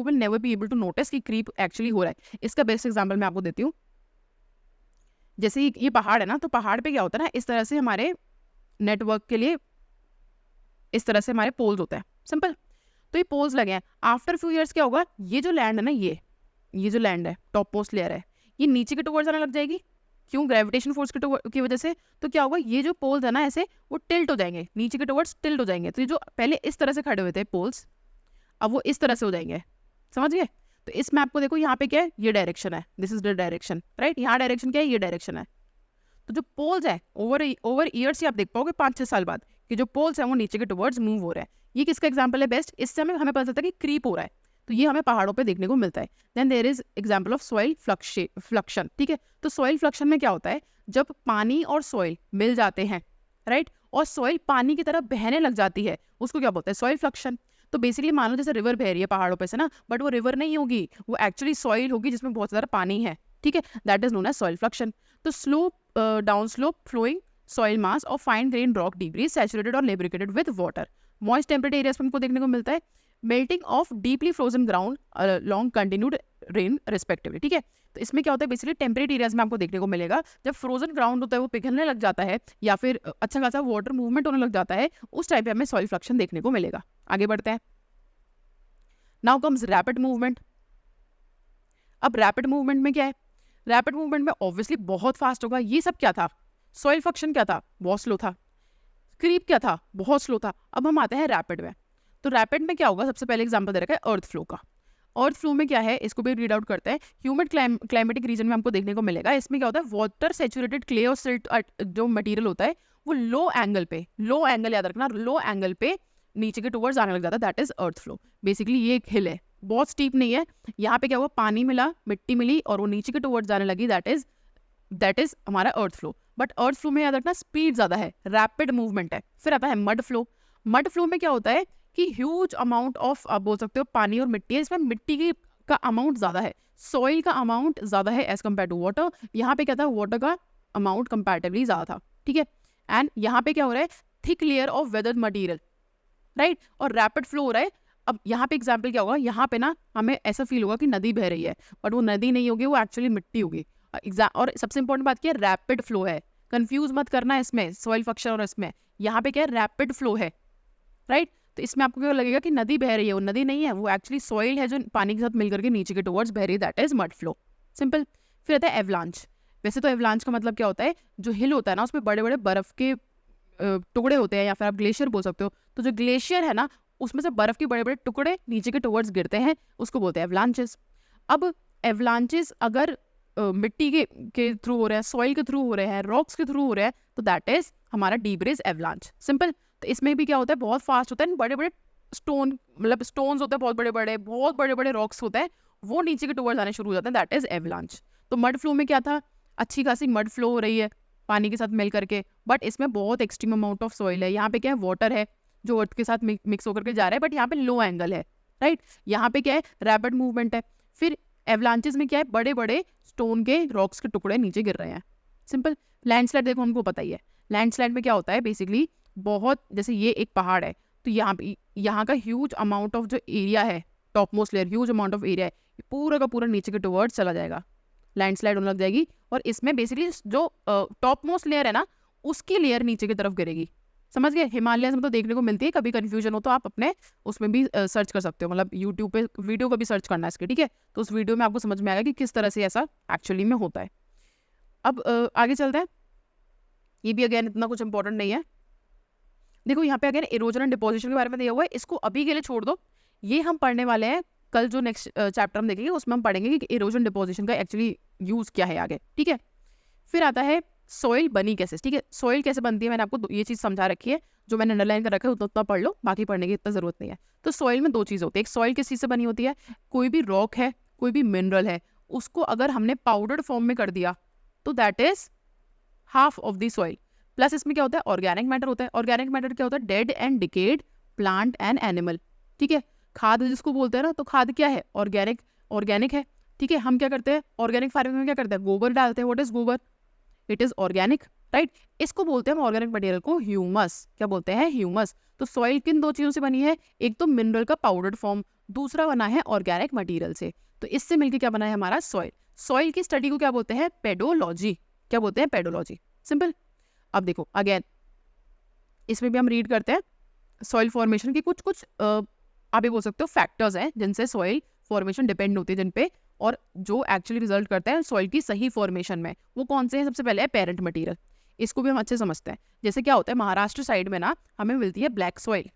will never be able to notice कि क्रीप एक्चुअली हो रहा है। इसका बेस्ट एग्जांपल मैं आपको देती हूँ। जैसे ये पहाड़ है ना, तो पहाड़ पे क्या होता है ना, इस तरह से हमारे नेटवर्क के लिए इस तरह से हमारे पोल्स होते हैं। सिंपल। तो ये पोल्स लगे हैं, आफ्टर फ्यू ईयर्स क्या होगा, ये जो लैंड है ना, ये जो लैंड है, टॉप मोस्ट लेयर है, ये नीचे के टुवर्ड्स आने लग जाएगी। क्यों, ग्रेविटेशन फोर्स की वजह से। तो क्या होगा, ये जो पोल्स है ना ऐसे वो टिल्ट हो जाएंगे, नीचे के टुवर्ड्स टिल्ट हो जाएंगे। तो ये जो पहले इस तरह से खड़े हुए थे पोल्स, अब वो इस तरह से हो जाएंगे, समझ गए। तो इस मैप को देखो, यहाँ पे क्या है, ये डायरेक्शन है, this is the direction, right. यहाँ डायरेक्शन क्या है, ये डायरेक्शन है। तो जो पोल्स है ओवर ईयर्स ही आप देख पाओगे 5-6 साल बाद कि जो पोल्स है वो नीचे के टुवर्ड्स मूव हो रहे हैं। ये किसका एग्जाम्पल है बेस्ट, इससे हमें पता चलता है कि क्रीप हो रहा है, तो ये हमें पहाड़ों पे देखने को मिलता है। Then there is example of solifluction, ठीक है। तो सॉइल फ्लक्शन में क्या होता है, जब पानी और सॉइल मिल जाते हैं, राइट, और सॉइल पानी की तरह बहने लग जाती है, उसको क्या बोलते हैं, सॉइल फ्लक्शन। तो बेसिकली मान लो जैसे रिवर बह रही है पहाड़ों पे से ना, बट वो रिवर नहीं होगी, वो एक्चुअली सॉइल होगी जिसमें बहुत ज़्यादा पानी है, ठीक है, that is known as solifluction. तो slope down slope flowing soil mass और fine grain rock debris saturated और lubricated with water. Moist temperate areas में हमको देखने को मिलता है melting of deeply frozen ground long continued rain respectively, ठीक है। तो इसमें क्या होता है, बेसिकली टेम्परेट एरियाज में आपको देखने को मिलेगा जब फ्रोजन ग्राउंड होता है वो पिघलने लग जाता है, या फिर अच्छा खासा वाटर मूवमेंट होने लग जाता है, उस टाइप पे हमें सॉइल फ्लक्शन देखने को मिलेगा। आगे बढ़ते हैं। Now comes rapid movement. अब रैपिड मूवमेंट में क्या है, रैपिड मूवमेंट में ऑब्वियसली बहुत फास्ट होगा। ये सब क्या था, सॉइल फ्लक्शन क्या था, बहुत स्लो था। क्रीप क्या था, बहुत स्लो था। अब हम आते हैं रैपिड में। तो रैपिड में क्या होगा, सबसे पहले एग्जांपल दे रखा है अर्थ फ्लो का। अर्थ फ्लो में क्या है, इसको भी रीड आउट करते हैं। ह्यूमिड क्लाइमेटिक रीजन में हमको देखने को मिलेगा। इसमें क्या होता है, वाटर सेचुरेटेड क्ले और सिल्ट जो मटेरियल होता है वो लो एंगल याद रखना, लो एंगल पे नीचे के टुवर्ड्स आने लग जाता है, that is earth flow. Basically ये एक हिल है, बहुत स्टीप नहीं है। यहाँ पे क्या हुआ, पानी मिला, मिट्टी मिली और वो नीचे के टुवर्ड्स जाने लगी, दैट इज हमारा अर्थ फ्लो। बट अर्थ फ्लो में याद रखना स्पीड ज्यादा है, रैपिड मूवमेंट है। फिर आता है मड फ्लो। मड फ्लो में क्या होता है कि ह्यूज अमाउंट ऑफ, आप बोल सकते हो पानी और मिट्टी है, इसमें मिट्टी की का अमाउंट ज्यादा है, सॉइल का अमाउंट ज़्यादा है एज कम्पेयर टू वाटर। यहाँ पे क्या था, वाटर का अमाउंट कंपैरेटिवली ज़्यादा था, ठीक है। एंड यहाँ पे क्या हो रहा है, thick layer of weathered material, right, और रैपिड फ्लो हो रहा है। अब यहाँ पे एग्जाम्पल क्या होगा, यहाँ पे ना हमें ऐसा फील होगा कि नदी बह रही है, बट वो नदी नहीं होगी, वो एक्चुअली मिट्टी होगी। और सबसे इंपॉर्टेंट बात क्या है, रैपिड फ्लो है, कंफ्यूज मत करना इसमें सॉइल फंक्शन और इसमें। यहाँ पे क्या है, रैपिड फ्लो है, राइट। तो इसमें आपको क्या लगेगा कि नदी बह रही है, वो नदी नहीं है, वो एक्चुअली सॉइल है जो पानी के साथ मिलकर के नीचे के टुवर्ड्स बह रही है, that is mud flow, simple. फिर आता है एवलांच। वैसे तो एवलांच का मतलब क्या होता है, जो हिल होता है ना उसमें बड़े बड़े बर्फ के टुकड़े होते हैं, या फिर आप ग्लेशियर बोल सकते हो। तो जो ग्लेशियर है ना, उसमें से बर्फ के बड़े बड़े टुकड़े नीचे के टुवर्ड्स गिरते हैं, उसको बोलते हैं एवलांचेस। अब एवलांचेस अगर मिट्टी के थ्रू हो रहे हैं, सॉइल के थ्रू हो रहे हैं, रॉक्स के थ्रू हो रहे हैं, तो दैट इज हमारा डीप रेज एवलांच, सिंपल। तो इसमें भी क्या होता है, बहुत फास्ट होता है, बड़े बड़े स्टोन, मतलब स्टोन्स होते हैं बहुत बड़े बड़े रॉक्स होते हैं, वो नीचे के टुवर्ड्स आने शुरू हो जाते हैं, दैट इज एवलांच। तो मड फ्लो में क्या था, अच्छी खासी मड फ्लो हो रही है पानी के साथ मिल करके, बट इसमें बहुत एक्सट्रीम अमाउंट ऑफ सॉइल है। यहाँ पे क्या है, वाटर है जो अर्थ के साथ मिक्स होकर के जा रहा है, बट यहाँ पे लो एंगल है, राइट। यहाँ पे क्या है, रैपिड मूवमेंट है। फिर एवलांचेस में क्या है, बड़े बड़े स्टोन के रॉक्स के टुकड़े नीचे गिर रहे हैं, सिंपल। लैंडस्लाइड देखो हमको पता ही है, लैंडस्लाइड में क्या होता है बेसिकली, बहुत जैसे ये एक पहाड़ है, तो यहाँ का ह्यूज अमाउंट ऑफ जो एरिया है, top most layer, huge amount of area है, पूरा का पूरा नीचे के टुवर्ड्स चला जाएगा, लैंडस्लाइड होने लग जाएगी। और इसमें बेसिकली जो टॉप मोस्ट लेयर है ना, उसकी लेयर नीचे की तरफ गिरेगी, समझ गए। हिमालय में तो देखने को मिलती है, कभी कंफ्यूजन हो तो आप अपने उसमें भी सर्च कर सकते हो, मतलब यूट्यूब पे वीडियो का भी सर्च करना है इसके, ठीक है। तो उस वीडियो में आपको समझ में आएगा कि किस तरह से ऐसा एक्चुअली में होता है। अब आगे चलते हैं, ये भी अगेन इतना कुछ इंपॉर्टेंट नहीं है। देखो यहाँ पे अगेन इरोजन एंड डिपोजिशन के बारे में दिया हुआ है, इसको अभी के लिए छोड़ दो, ये हम पढ़ने वाले हैं कल, जो नेक्स्ट चैप्टर हम देखेंगे उसमें हम पढ़ेंगे कि इरोजन डिपोजिशन का एक्चुअली यूज क्या है आगे, ठीक है। फिर आता है सॉइल बनी कैसे, ठीक है। सॉइल कैसे बनती है, मैंने आपको ये चीज़ समझा रखी है, जो मैंने अंडरलाइन कर रखा है उतना पढ़ लो, बाकी पढ़ने की इतना जरूरत नहीं है। तो सॉइल में दो चीज़ होती है, एक सॉइल किस चीज़ से बनी होती है, कोई भी रॉक है, कोई भी मिनरल है, उसको अगर हमने पाउडर्ड फॉर्म में कर दिया तो that is half of the soil. Plus इसमें क्या होता है, ऑर्गेनिक मैटर होता है। ऑर्गेनिक मैटर क्या होता है, dead and decade plant and animal, ठीक है। खाद जिसको बोलते हैं ना, तो खाद क्या है, ऑर्गेनिक है, ठीक है। हम क्या करते हैं ऑर्गेनिक फार्मिंग में, क्या करते हैं, गोबर डालते हैं, व्हाट इज गोबर, इट इज ऑर्गेनिक, राइट। इसको बोलते हैं हम ऑर्गेनिक मटेरियल को ह्यूमस, क्या बोलते हैं, ह्यूमस। तो सॉइल किन दो चीजों से बनी है, एक तो मिनरल का पाउडर्ड फॉर्म, दूसरा बना है ऑर्गेनिक मटेरियल से। तो इससे मिलकर क्या बना है हमारा सॉइल। सॉइल की स्टडी को क्या बोलते हैं, पेडोलॉजी, क्या बोलते हैं, पेडोलॉजी, सिंपल। अब देखो अगेन इसमें भी हम रीड करते हैं सॉइल फॉर्मेशन की कुछ आप ये बोल सकते हो फैक्टर्स हैं जिनसे सॉइल फॉर्मेशन डिपेंड होती है जिन पे, और जो एक्चुअली रिजल्ट करता है सॉइल की सही फॉर्मेशन में, वो कौन से हैं। सबसे पहले है पेरेंट मटेरियल, इसको भी हम अच्छे समझते हैं। जैसे क्या होता है, महाराष्ट्र साइड में ना हमें मिलती है ब्लैक सॉइल।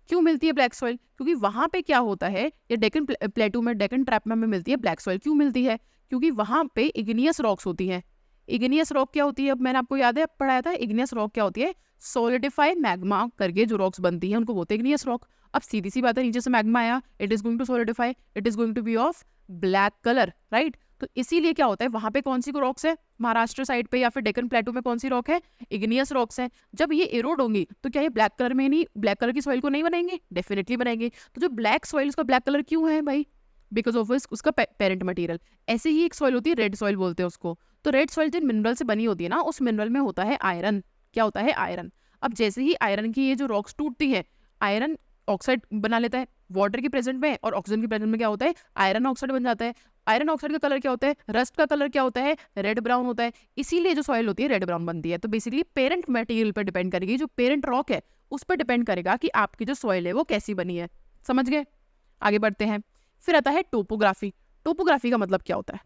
क्यों मिलती है ब्लैक सॉइल, क्योंकि वहां पे क्या होता है, ये डेक्कन प्लेटू में, डेक्कन ट्रैप में हमें मिलती है ब्लैक सॉइल। क्यों मिलती है, क्योंकि वहां पे इग्नियस रॉक्स होती हैं। इग्नियस रॉक क्या होती है, अब मैंने आपको याद है पढ़ाया था, इग्नियस रॉक क्या होती है, सॉलिडिफाई मैग्मा करके जो रॉक्स बनती है उनको बोलते हैं इग्नियस रॉक। अब सीधी सी बात है, नीचे से मैग्मा आया, it is going to solidify, it is going to be of black colour, right. तो इसीलिए क्या होता है, वहां पे कौन सी रॉक्स है, महाराष्ट्र साइड पे या फिर डेक्कन प्लेटू में कौन सी रॉक है, इग्नियस रॉक्स है। जब ये एरोड होंगी तो क्या ये ब्लैक कलर में नहीं, ब्लैक कलर की सॉइल को नहीं बनाएंगे, डेफिनेटली बनाएंगे। तो जो ब्लैक सॉइल उसका ब्लैक कलर क्यों है भाई, बिकॉज ऑफ उसका पेरेंट मटेरियल। ऐसे ही एक सॉइल होती है रेड सॉइल बोलते हैं उसको। तो रेड सॉइल जिन मिनरल से बनी होती है ना, उस मिनरल में होता है आयरन, क्या होता है, आयरन। अब जैसे ही आयरन की ये जो रॉक्स टूटती है, आयरन ऑक्साइड बना लेता है वाटर की प्रेजेंट में, और ऑक्सीजन की प्रेजेंट में क्या होता है, आयरन ऑक्साइड बन जाता है। आयरन ऑक्साइड का कलर क्या होता है, रस्ट का कलर क्या होता है, रेड ब्राउन होता है। इसीलिए जो सॉइल होती है रेड ब्राउन बनती है। तो बेसिकली पेरेंट मटेरियल पर डिपेंड करेगी, जो पेरेंट रॉक है उस पर डिपेंड करेगा कि आपकी जो सॉइल है वो कैसी बनी है, समझ गए। आगे बढ़ते हैं, फिर आता है टोपोग्राफी। टोपोग्राफी का मतलब क्या होता है,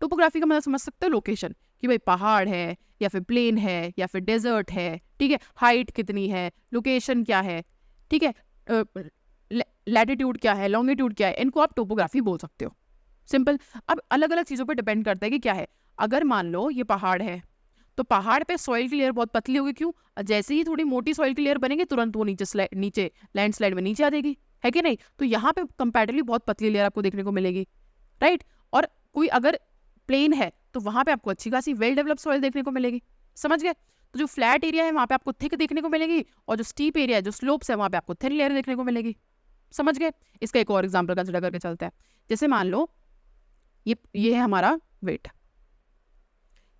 टोपोग्राफी का मतलब समझ सकते हो, लोकेशन, कि भाई पहाड़ है या फिर प्लेन है या फिर डेजर्ट है, ठीक है, हाइट कितनी है, लोकेशन क्या है, ठीक है, लैटिट्यूड क्या है, लॉन्गिट्यूड क्या है, इनको आप टोपोग्राफी बोल सकते हो, सिंपल। अब अलग अलग चीज़ों पर डिपेंड करता है कि क्या है। अगर मान लो ये पहाड़ है, तो पहाड़ पे सॉइल की लेयर बहुत पतली होगी, क्यों, जैसे ही थोड़ी मोटी सॉइल की लेयर बनेगी तुरंत वो नीचे लैंडस्लाइड में नीचे आ जाएगी, है कि नहीं। तो यहाँ पे कंपैरेटिवली बहुत पतली लेयर आपको देखने को मिलेगी, राइट। और कोई अगर प्लेन है तो वहां पे आपको अच्छी खासी वेल डेवलप सॉइल देखने को मिलेगी, समझ गए। तो जो फ्लैट एरिया है वहां पे आपको थिक देखने को मिलेगी, और जो स्टीप एरिया है, जो स्लोप्स है, वहां पे आपको थिन लेयर देखने को मिलेगी, समझ गए? इसका एक और एग्जाम्पल कंसिडर करके चलते हैं। जैसे मान लो ये है हमारा वेट,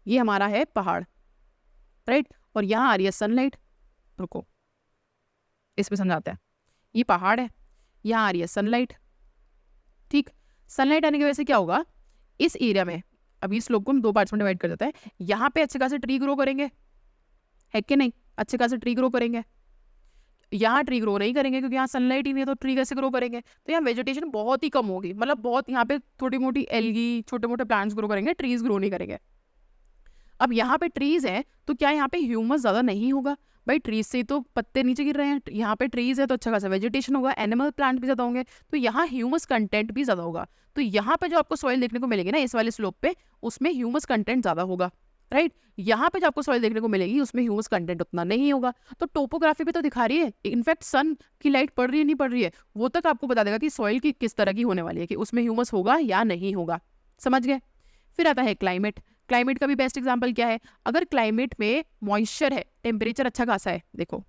ये हमारा है पहाड़, राइट, और यहाँ आ रही है सनलाइट। रुको, इसमें समझाते हैं। ये पहाड़ है, यहाँ आ रही है सनलाइट, ठीक। सनलाइट आने की वजह से क्या होगा, इस एरिया में, अभी इस स्लोप को हम 2 पार्ट्स में डिवाइड कर देते हैं। यहाँ पे अच्छे खासे ट्री ग्रो करेंगे, है कि नहीं? अच्छे खासे ट्री ग्रो करेंगे। यहाँ ट्री ग्रो नहीं करेंगे क्योंकि यहाँ सनलाइट ही नहीं है, तो ट्री कैसे ग्रो करेंगे? तो यहाँ वेजिटेशन बहुत ही कम होगी, मतलब बहुत, यहाँ पे छोटी मोटी एल्गी, छोटे मोटे प्लांट्स ग्रो करेंगे, ट्रीज ग्रो नहीं करेंगे। अब यहाँ पे ट्रीज है तो क्या यहाँ पे ह्यूमस ज्यादा नहीं होगा? भाई ट्रीज से तो पत्ते नीचे गिर रहे हैं, यहाँ पे ट्रीज है तो अच्छा खासा वेजिटेशन होगा, एनिमल प्लांट भी ज्यादा होंगे, तो यहाँ ह्यूमस कंटेंट भी ज्यादा होगा। तो यहाँ पे जो आपको सॉइल देखने को मिलेगी ना इस वाले स्लोप पे, उसमें ह्यूमस कंटेंट ज्यादा होगा, राइट। यहाँ पे जो आपको सॉइल देखने को मिलेगी उसमें ह्यूमस कंटेंट उतना नहीं होगा। तो टोपोग्राफी भी तो दिखा रही है, इनफैक्ट सन की लाइट पड़ रही है नहीं पड़ रही है, वो तक आपको बता देगा कि सॉइल की किस तरह की होने वाली है, कि उसमें ह्यूमस होगा या नहीं होगा। समझ गए? फिर आता है क्लाइमेट। क्लाइमेट का भी बेस्ट एग्जांपल क्या है? अगर क्लाइमेट में मॉइस्चर है, टेम्परेचर अच्छा खासा है, देखो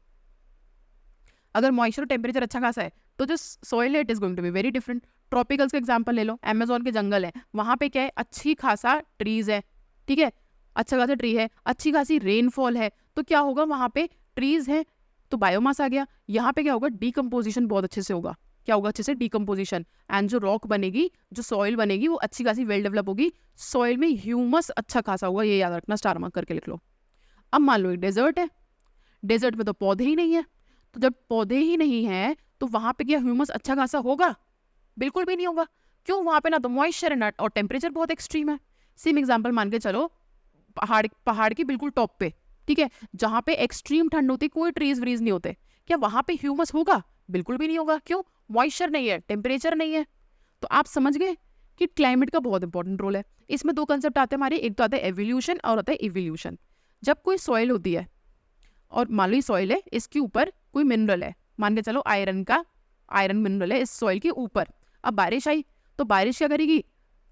अगर मॉइस्चर और टेम्परेचर अच्छा खासा है तो जो सॉइल है it is going to be very different. Tropicals का एग्जांपल ले लो, अमेजोन के जंगल है, वहां पे क्या है, अच्छी खासा ट्रीज है, ठीक है, अच्छा खासा ट्री है, अच्छी खासी रेनफॉल है, तो क्या होगा, वहां पे ट्रीज है तो बायोमास आ गया। यहाँ पे क्या होगा, डीकम्पोजिशन बहुत अच्छे से होगा। क्या होगा? अच्छे से डीकम्पोजिशन, एंड जो रॉक बनेगी, जो सॉइल बनेगी वो अच्छी खासी वेल डेवलप होगी। सॉइल में ह्यूमस अच्छा खासा होगा, ये याद रखना, स्टार मार्क करके लिख लो। अब मान लो एक डेजर्ट है, डेजर्ट में तो पौधे ही नहीं है, तो जब पौधे ही नहीं है तो वहां पे क्या ह्यूमस अच्छा खासा होगा? बिल्कुल भी नहीं होगा। क्यों? वहां पे ना तो मॉइस्चर है ना, और टेम्परेचर बहुत एक्सट्रीम है। सेम एग्जाम्पल मान के चलो, पहाड़ की बिल्कुल टॉप पे, ठीक है, जहां पे एक्सट्रीम ठंड होती, कोई ट्रीज व्रीज नहीं होते, क्या वहां पे ह्यूमस होगा? बिल्कुल भी नहीं होगा। क्यों? मॉइस्चर नहीं है, टेम्परेचर नहीं है। तो आप समझ गए कि क्लाइमेट का बहुत इंपॉर्टेंट रोल है। इसमें 2 कंसेप्ट आते हैं हमारे, एक तो आता है एवोल्यूशन और आता है इवोल्यूशन। जब कोई सॉइल होती है और मान लो सॉइल है, इसके ऊपर कोई मिनरल है, मान के चलो आयरन मिनरल है इस सॉइल के ऊपर। अब बारिश आई तो बारिश क्या करेगी,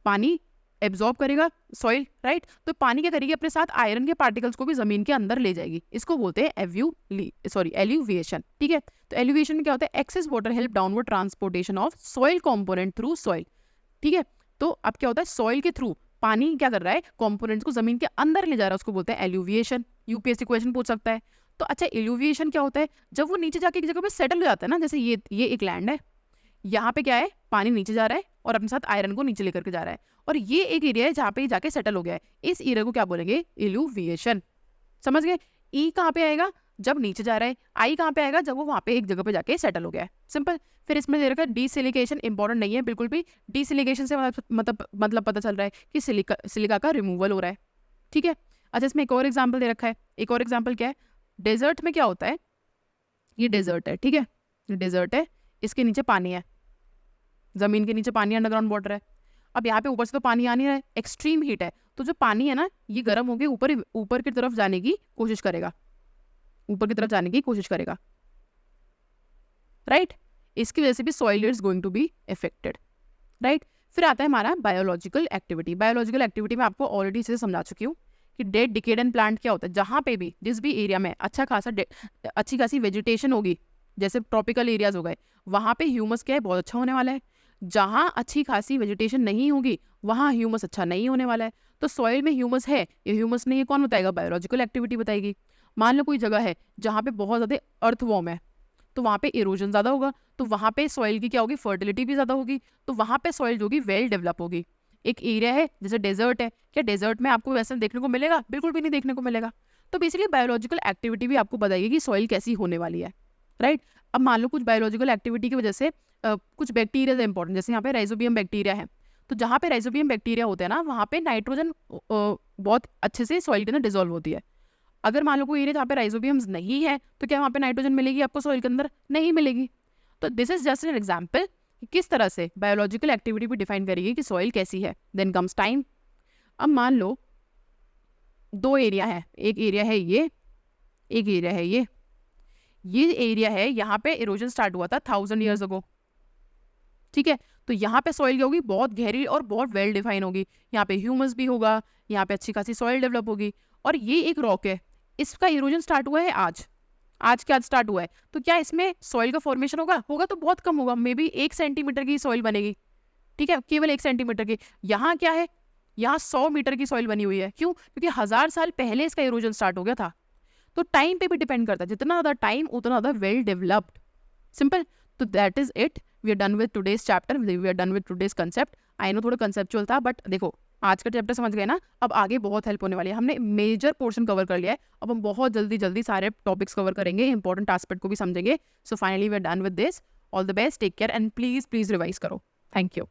पानी एब्जॉर्ब करेगा सॉइल, राइट। तो पानी क्या करेगी, अपने साथ आयरन के पार्टिकल्स को भी जमीन के अंदर ले जाएगी। इसको बोलते हैं एल्यूविएशन, ठीक है। तो एल्यूविएशन में क्या होता है, excess water help downward transportation of soil component through soil, ठीक है। तो अब क्या होता है, सॉइल के थ्रू पानी क्या कर रहा है, कंपोनेंट्स को जमीन के अंदर ले जा रहा है, उसको बोलते हैं एल्यूविएशन। यूपीएससी क्वेश्चन पूछ सकता है। तो अच्छा, एल्यूविएशन क्या होता है, जब वो नीचे जाके एक जगह पे सेटल हो जाता है ना, जैसे ये एक लैंड है, यहाँ पे क्या है, पानी नीचे जा रहा है और अपने साथ आयरन को नीचे लेकर के जा रहा है, और ये एक एरिया है जहाँ पे जाके सेटल हो गया है, इस एरिया को क्या बोलेंगे, एल्यूविएशन। समझ गए? ई कहाँ पे आएगा, जब नीचे जा रहा है। आई कहाँ पे आएगा, जब वो वहाँ पे एक जगह पे जाके सेटल हो गया है। सिंपल। फिर इसमें दे रखा है डीसिलिकेशन, इंपॉर्टेंट नहीं है बिल्कुल भी। डीसिलिकेशन से मतलब पता चल रहा है कि सिलिका का रिमूवल हो रहा है, ठीक है। अच्छा, इसमें एक और एग्जाम्पल दे रखा है। एक और एग्जाम्पल क्या है, डेजर्ट में क्या होता है, ये डेजर्ट है, ठीक है, ये डेजर्ट है, इसके नीचे पानी है, जमीन के नीचे पानी, अंडरग्राउंड वाटर है। अब यहाँ पे ऊपर से तो पानी आ नहीं रहा है, एक्सट्रीम हीट है, तो जो पानी है ना ये गर्म होकर ऊपर की तरफ जाने की कोशिश करेगा, ऊपर की तरफ जाने की कोशिश करेगा, राइट। इसकी वजह से भी soil is going to be affected, right. फिर आता है हमारा बायोलॉजिकल एक्टिविटी। बायोलॉजिकल एक्टिविटी में आपको ऑलरेडी इसे समझा चुकी हूँ कि डेड डिकेड एंड प्लांट क्या होता है, जहाँ पे भी जिस भी एरिया में अच्छी खासी वेजिटेशन होगी, जैसे ट्रॉपिकल एरियाज हो गए, वहाँ पे ह्यूमस क्या है, बहुत अच्छा होने वाला है। जहाँ अच्छी खासी वेजिटेशन नहीं होगी वहाँ ह्यूमस अच्छा नहीं होने वाला है। तो सॉइल में ह्यूमस है या ह्यूमस नहीं है, कौन बताएगा, बायोलॉजिकल एक्टिविटी बताएगी। मान लो कोई जगह है जहाँ पे बहुत ज़्यादा अर्थवॉर्म है, तो वहाँ पे इरोजन ज़्यादा होगा, तो वहाँ पे सॉइल की क्या होगी, फर्टिलिटी भी ज़्यादा होगी, तो वहाँ पे सॉइल जो होगी वेल डेवलप होगी। एक एरिया है जैसे डेजर्ट है, क्या डेजर्ट में आपको वैसे देखने को मिलेगा, बिल्कुल भी नहीं देखने को मिलेगा। तो बेसिकली बायोलॉजिकल एक्टिविटी भी आपको बताएगी कि सॉइल कैसी होने वाली है, राइट। अब मान लो कुछ बायोलॉजिकल एक्टिविटी की वजह से कुछ बैक्टीरिया इंपॉर्टेंट, जैसे यहाँ पे राइजोबियम बैक्टीरिया है, तो जहाँ पे राइजोबियम बैक्टीरिया होते हैं ना, वहाँ पे नाइट्रोजन बहुत अच्छे से सॉइल के अंदर डिजोल्व होती है। अगर मान लो कोई एरिया जहाँ पे राइजोबियम्स नहीं है, तो क्या वहाँ पे नाइट्रोजन मिलेगी आपको सॉइल के अंदर, नहीं मिलेगी। तो this is just an example किस तरह से बायोलॉजिकल एक्टिविटी भी डिफाइन करेगी कि सॉइल कैसी है। Then comes time. अब मान लो 2 एरिया है, एक एरिया है ये, एक एरिया है ये एरिया है, यहाँ पे इरोजन स्टार्ट हुआ था 1000 ईयर्स अगो, ठीक है। तो यहाँ पे सॉइल क्या होगी, बहुत गहरी और बहुत वेल डिफाइन होगी, यहाँ पे ह्यूमस भी होगा, यहाँ पे अच्छी खासी सॉइल डेवलप होगी। और ये एक रॉक है, इसका इरोजन स्टार्ट हुआ है आज, आज के आज स्टार्ट हुआ है, तो क्या इसमें सॉइल का फॉर्मेशन होगा? होगा तो बहुत कम होगा, मे बी 1 सेंटीमीटर की सॉइल बनेगी, ठीक है, केवल 1 सेंटीमीटर की। यहाँ क्या है, यहाँ 100 मीटर की सॉइल बनी हुई है। क्यों? क्योंकि 1000 साल पहले इसका इरोजन स्टार्ट हो गया था। तो टाइम पे भी डिपेंड करता है, जितना ज़्यादा टाइम उतना ज़्यादा वेल डेवलप्ड। सिंपल। तो that is it, we are done with today's chapter, we are done with today's concept. I know थोड़ा कंसेप्चुअल था, बट देखो आज का चैप्टर समझ गए ना, अब आगे बहुत हेल्प होने वाली है। हमने मेजर पोर्शन कवर कर लिया है, अब हम बहुत जल्दी जल्दी सारे टॉपिक्स कवर करेंगे, इंपॉर्टेंट एस्पेक्ट को भी समझेंगे। So finally we are done with this. All the best, take care and please please revise करो। Thank you.